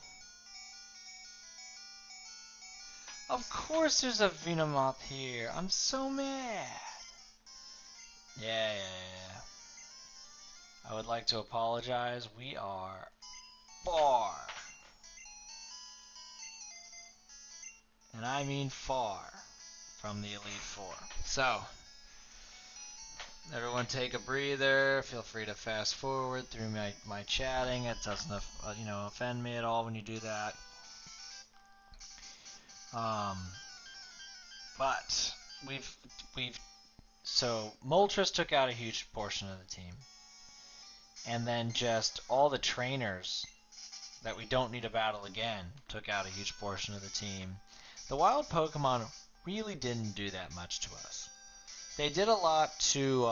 Of course there's a Venomoth here. I'm so mad. Yeah. I would like to apologize. We are far. And I mean far from the Elite Four. So, everyone take a breather. Feel free to fast forward through my chatting. It doesn't offend me at all when you do that. But so Moltres took out a huge portion of the team. And then just all the trainers that we don't need to battle again took out a huge portion of the team. The wild Pokemon really didn't do that much to us. They did a lot to,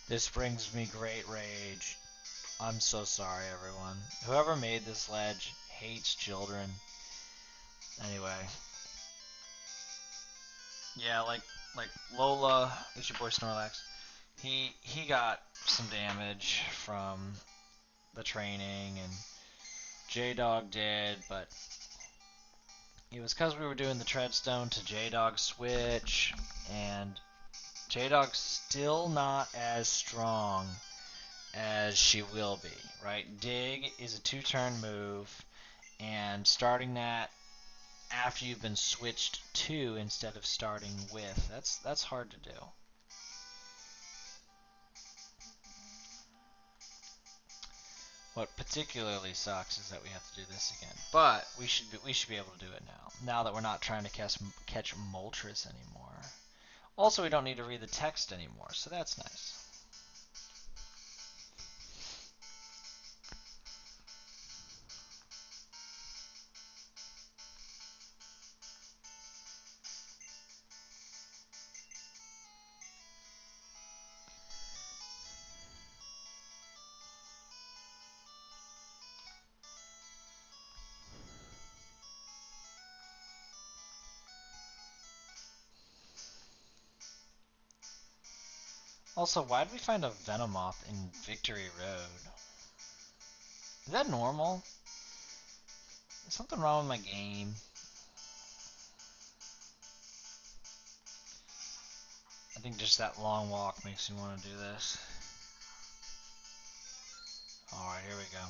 this brings me great rage. I'm so sorry, everyone. Whoever made this ledge hates children. Anyway. Yeah, like Lola, it's your boy Snorlax. He got some damage from the training, and J-Dog did, but it was because we were doing the Treadstone to J-Dog switch, and J-Dog's still not as strong as she will be, right? Dig is a 2-turn move, and starting that after you've been switched to instead of starting with, that's hard to do. What particularly sucks is that we have to do this again, but we should be able to do it now that we're not trying to catch Moltres anymore. Also, we don't need to read the text anymore, so that's nice. Also, why did we find a Venomoth in Victory Road? Is that normal? Is something wrong with my game? I think just that long walk makes me want to do this. Alright, here we go.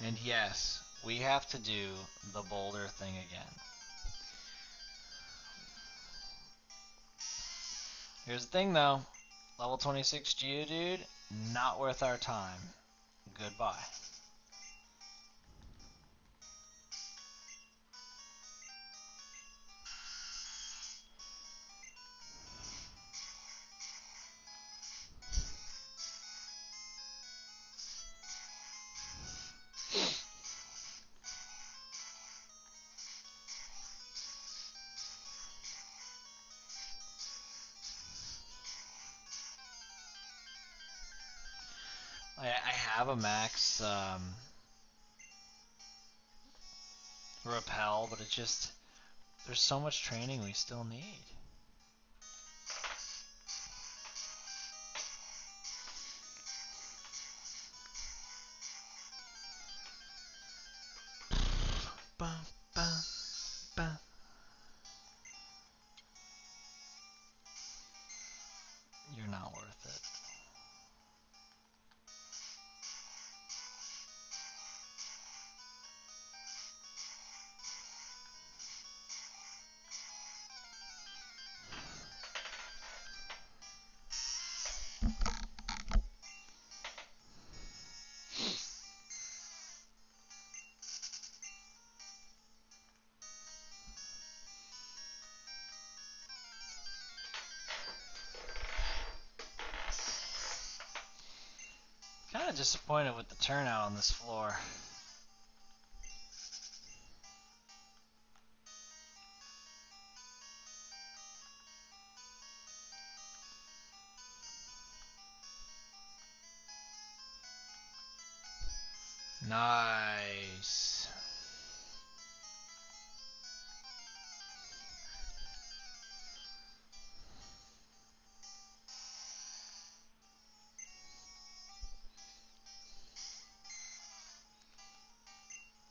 And yes, we have to do the boulder thing again. Here's the thing though, level 26 Geodude, not worth our time. Goodbye. I have a max repel, but it's just, there's so much training we still need. You're not worth it. of disappointed with the turnout on this floor. Nice.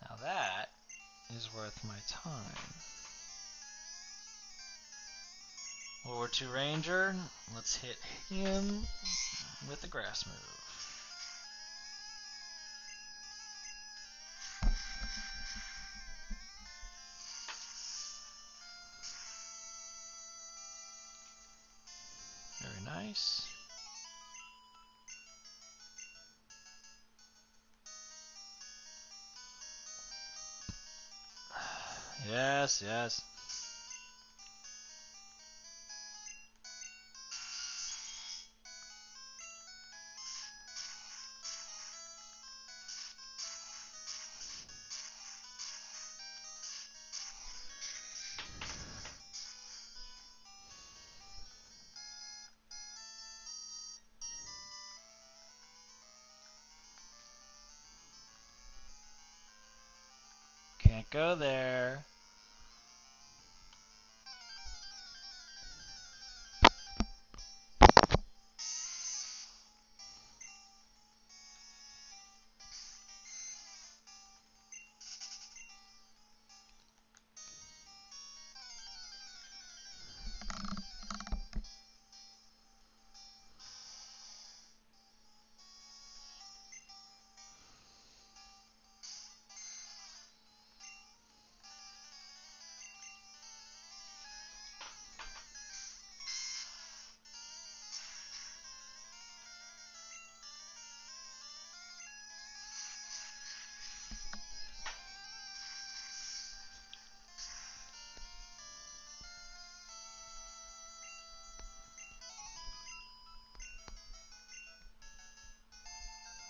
Now that is worth my time. World War II Ranger, let's hit him with the grass move. Very nice. Yes, yes. Can't go there.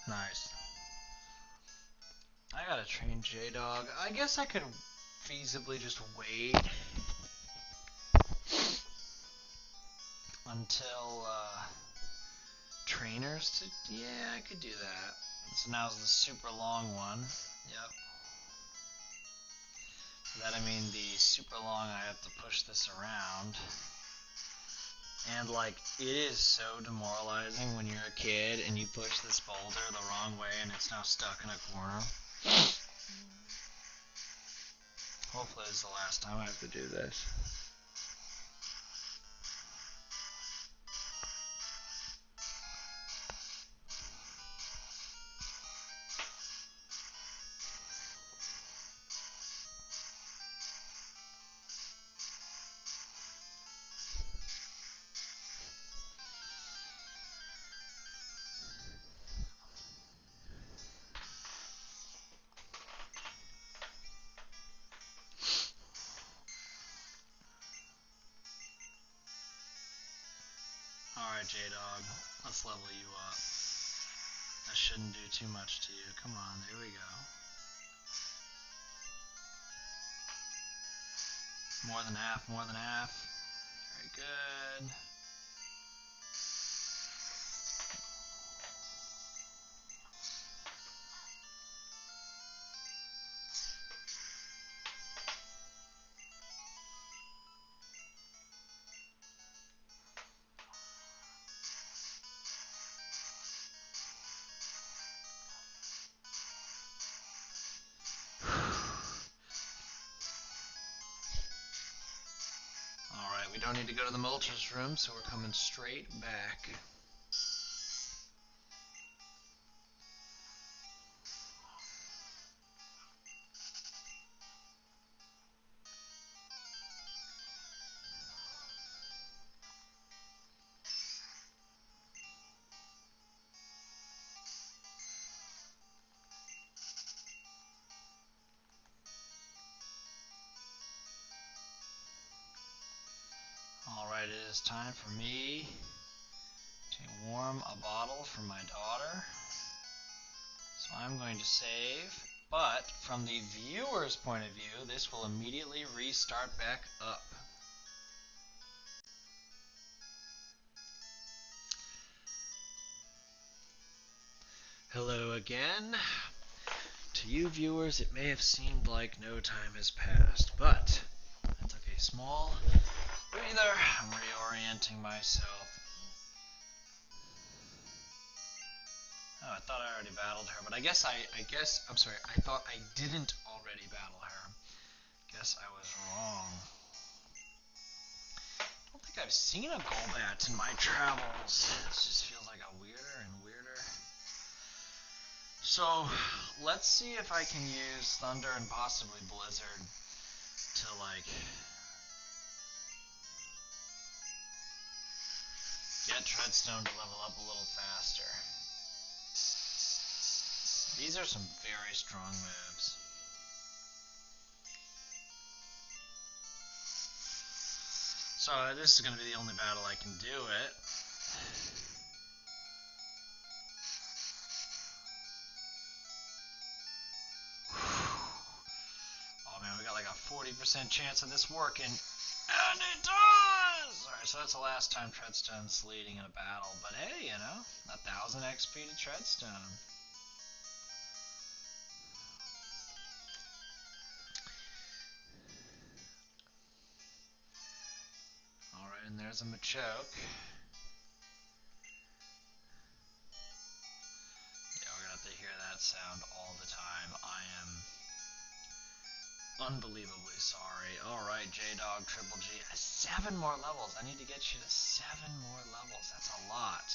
Nice. I gotta train J-Dog. I guess I could feasibly just wait until trainers to... Yeah, I could do that. So now's the super long one. Yep. So that I mean the super long, I have to push this around. And like, it is so demoralizing when you're a kid and you push this boulder the wrong way and it's now stuck in a corner. Hopefully this is the last time I have to do this. Alright, J-Dog, let's level you up. That shouldn't do too much to you. Come on, there we go. More than half, more than half. Very good. Alright, we don't need to go to the Moltres room, so we're coming straight back. Alright, it is time for me to warm a bottle for my daughter. I'm going to save, but from the viewer's point of view, this will immediately restart back up. Hello again. To you viewers, it may have seemed like no time has passed, but I took a small breather. I'm reorienting myself. Oh, I thought I already battled her, but I thought I didn't already battle her. Guess I was wrong. I don't think I've seen a Golbat in my travels. This just feels like a weirder and weirder. So, let's see if I can use Thunder and possibly Blizzard to, like, get Treadstone to level up a little faster. These are some very strong moves. So this is going to be the only battle I can do it. Oh man, we got like a 40% chance of this working. And it does! Alright, so that's the last time Treadstone's leading in a battle. But hey, you know, 1000 XP to Treadstone. Alright, and there's a Machoke. Yeah, we're gonna have to hear that sound all the time. I am unbelievably sorry. Alright, J-Dog, Triple G. 7 more levels. I need to get you to 7 more levels. That's a lot.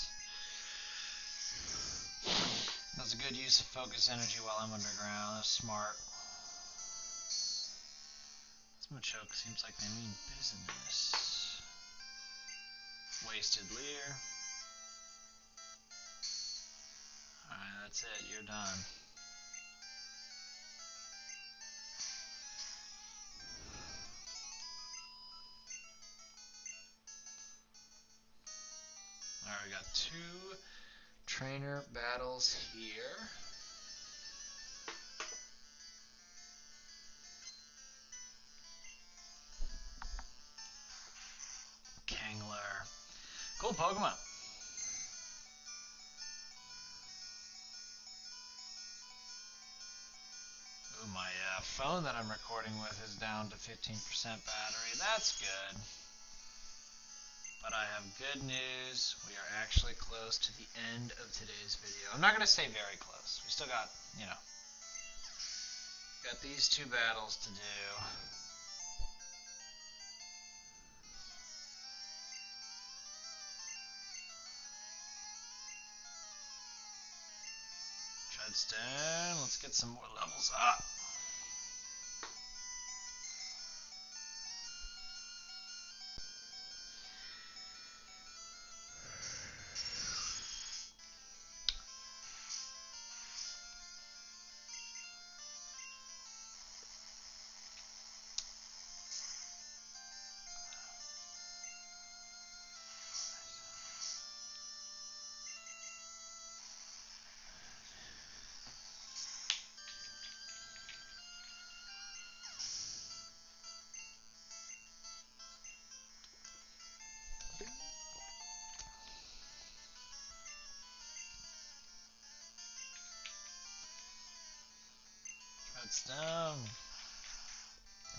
That's a good use of focus energy while I'm underground. That's smart. This Machoke seems like they mean business. Wasted Leer. Alright, that's it. You're done. Alright, we got 2 trainer battles here. Kangler. Cool Pokemon. Ooh, my phone that I'm recording with is down to 15% battery. That's good. But I have good news. We are actually close to the end of today's video. I'm not going to say very close. We still got, you know, got these 2 battles to do. Treadstone, let's get some more levels up. Treadstone.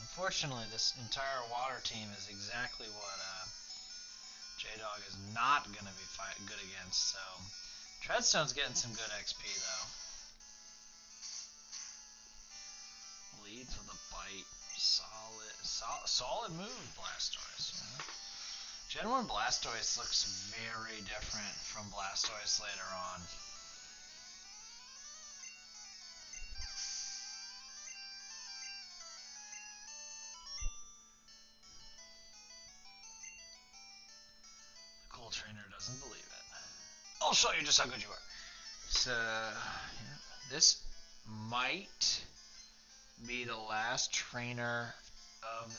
Unfortunately, this entire water team is exactly what J-Dog is not going to be good against, so Treadstone's getting some good XP, though. Leads with a bite. Solid move, Blastoise. You know? Gen 1 Blastoise looks very different from Blastoise later on. The Cool Trainer doesn't believe it. I'll show you just how good you are. So, yeah, this might be the last trainer of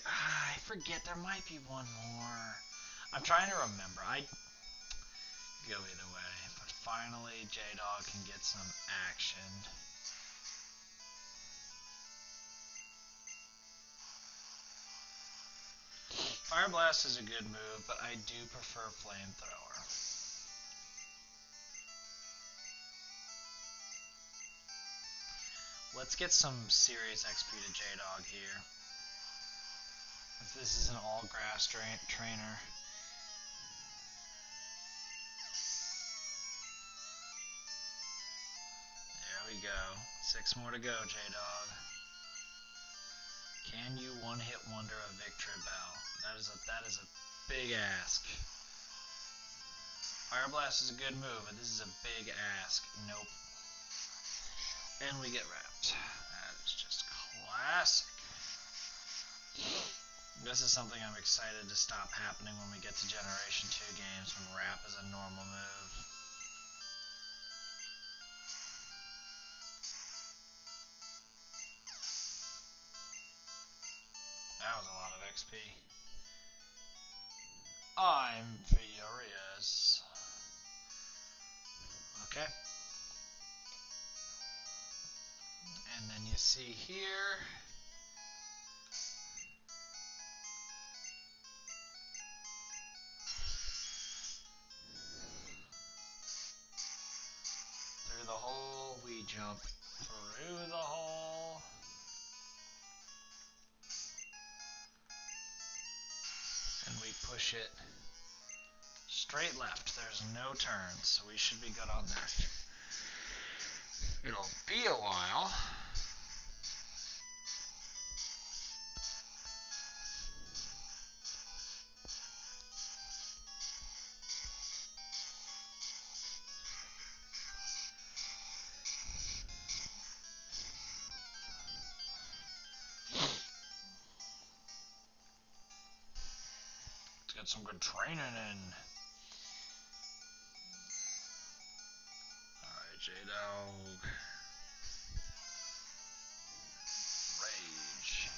I forget, there might be one more. I'm trying to remember. I go either way, but finally J-Dog can get some action. Fire Blast is a good move, but I do prefer Flamethrower. Let's get some serious XP to J-Dog here. If this is an all-grass trainer. There we go. 6 more to go, J-Dog. Can you one-hit wonder a Victory Bell? That is a big ask. Fire Blast is a good move, but this is a big ask. Nope. And we get wrapped. That is just classic. This is something I'm excited to stop happening when we get to Generation 2 games when wrap is a normal move. That was a lot of XP. I'm furious. Okay. And then you see here. Through the hole, we jump through the hole. And we push it straight left. There's no turns, so we should be good on that. It'll be a while. Let's get some good training in. Alright, J-Dog. Rage.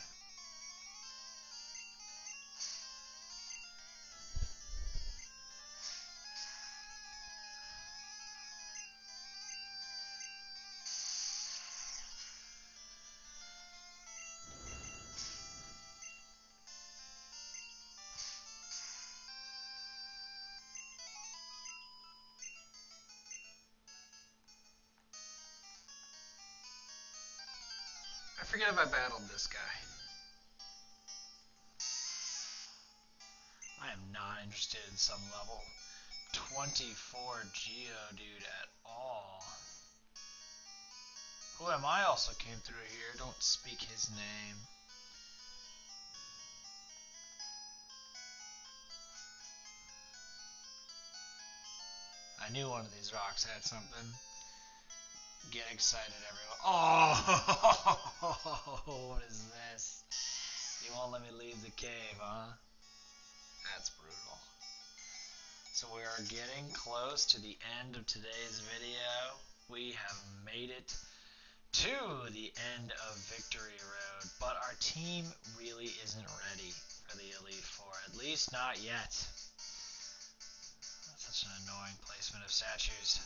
I forget if I battled this guy. I am not interested in some level 24 Geodude at all. Who am I also came through here? Don't speak his name. I knew one of these rocks had something. Get excited, everyone. Oh, what is this? You won't let me leave the cave, huh? That's brutal. So we are getting close to the end of today's video. We have made it to the end of Victory Road, but our team really isn't ready for the Elite Four, at least not yet. That's such an annoying placement of statues.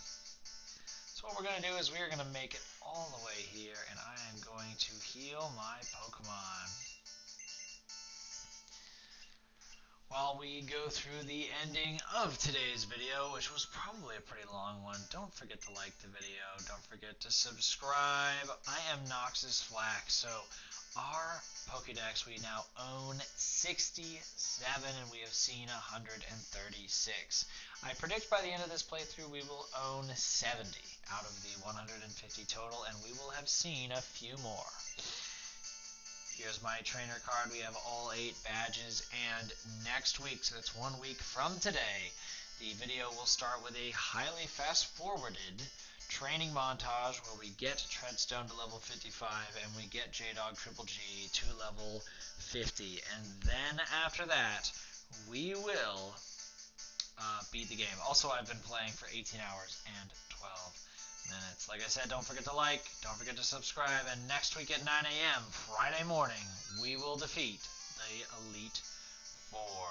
So what we're going to do is we're going to make it all the way here, and I am going to heal my Pokemon. While we go through the ending of today's video, which was probably a pretty long one, don't forget to like the video, don't forget to subscribe. I am Noxis Flak, so our Pokédex, we now own 67, and we have seen 136. I predict by the end of this playthrough we will own 70 out of the 150 total, and we will have seen a few more. Here's my trainer card. We have all 8 badges, and next week, so that's 1 week from today, the video will start with a highly fast-forwarded training montage where we get Treadstone to level 55 and we get J-Dog Triple G to level 50. And then after that, we will beat the game. Also, I've been playing for 18 hours and 12 minutes. Like I said, don't forget to like, don't forget to subscribe, and next week at 9 a.m. Friday morning, we will defeat the Elite Four.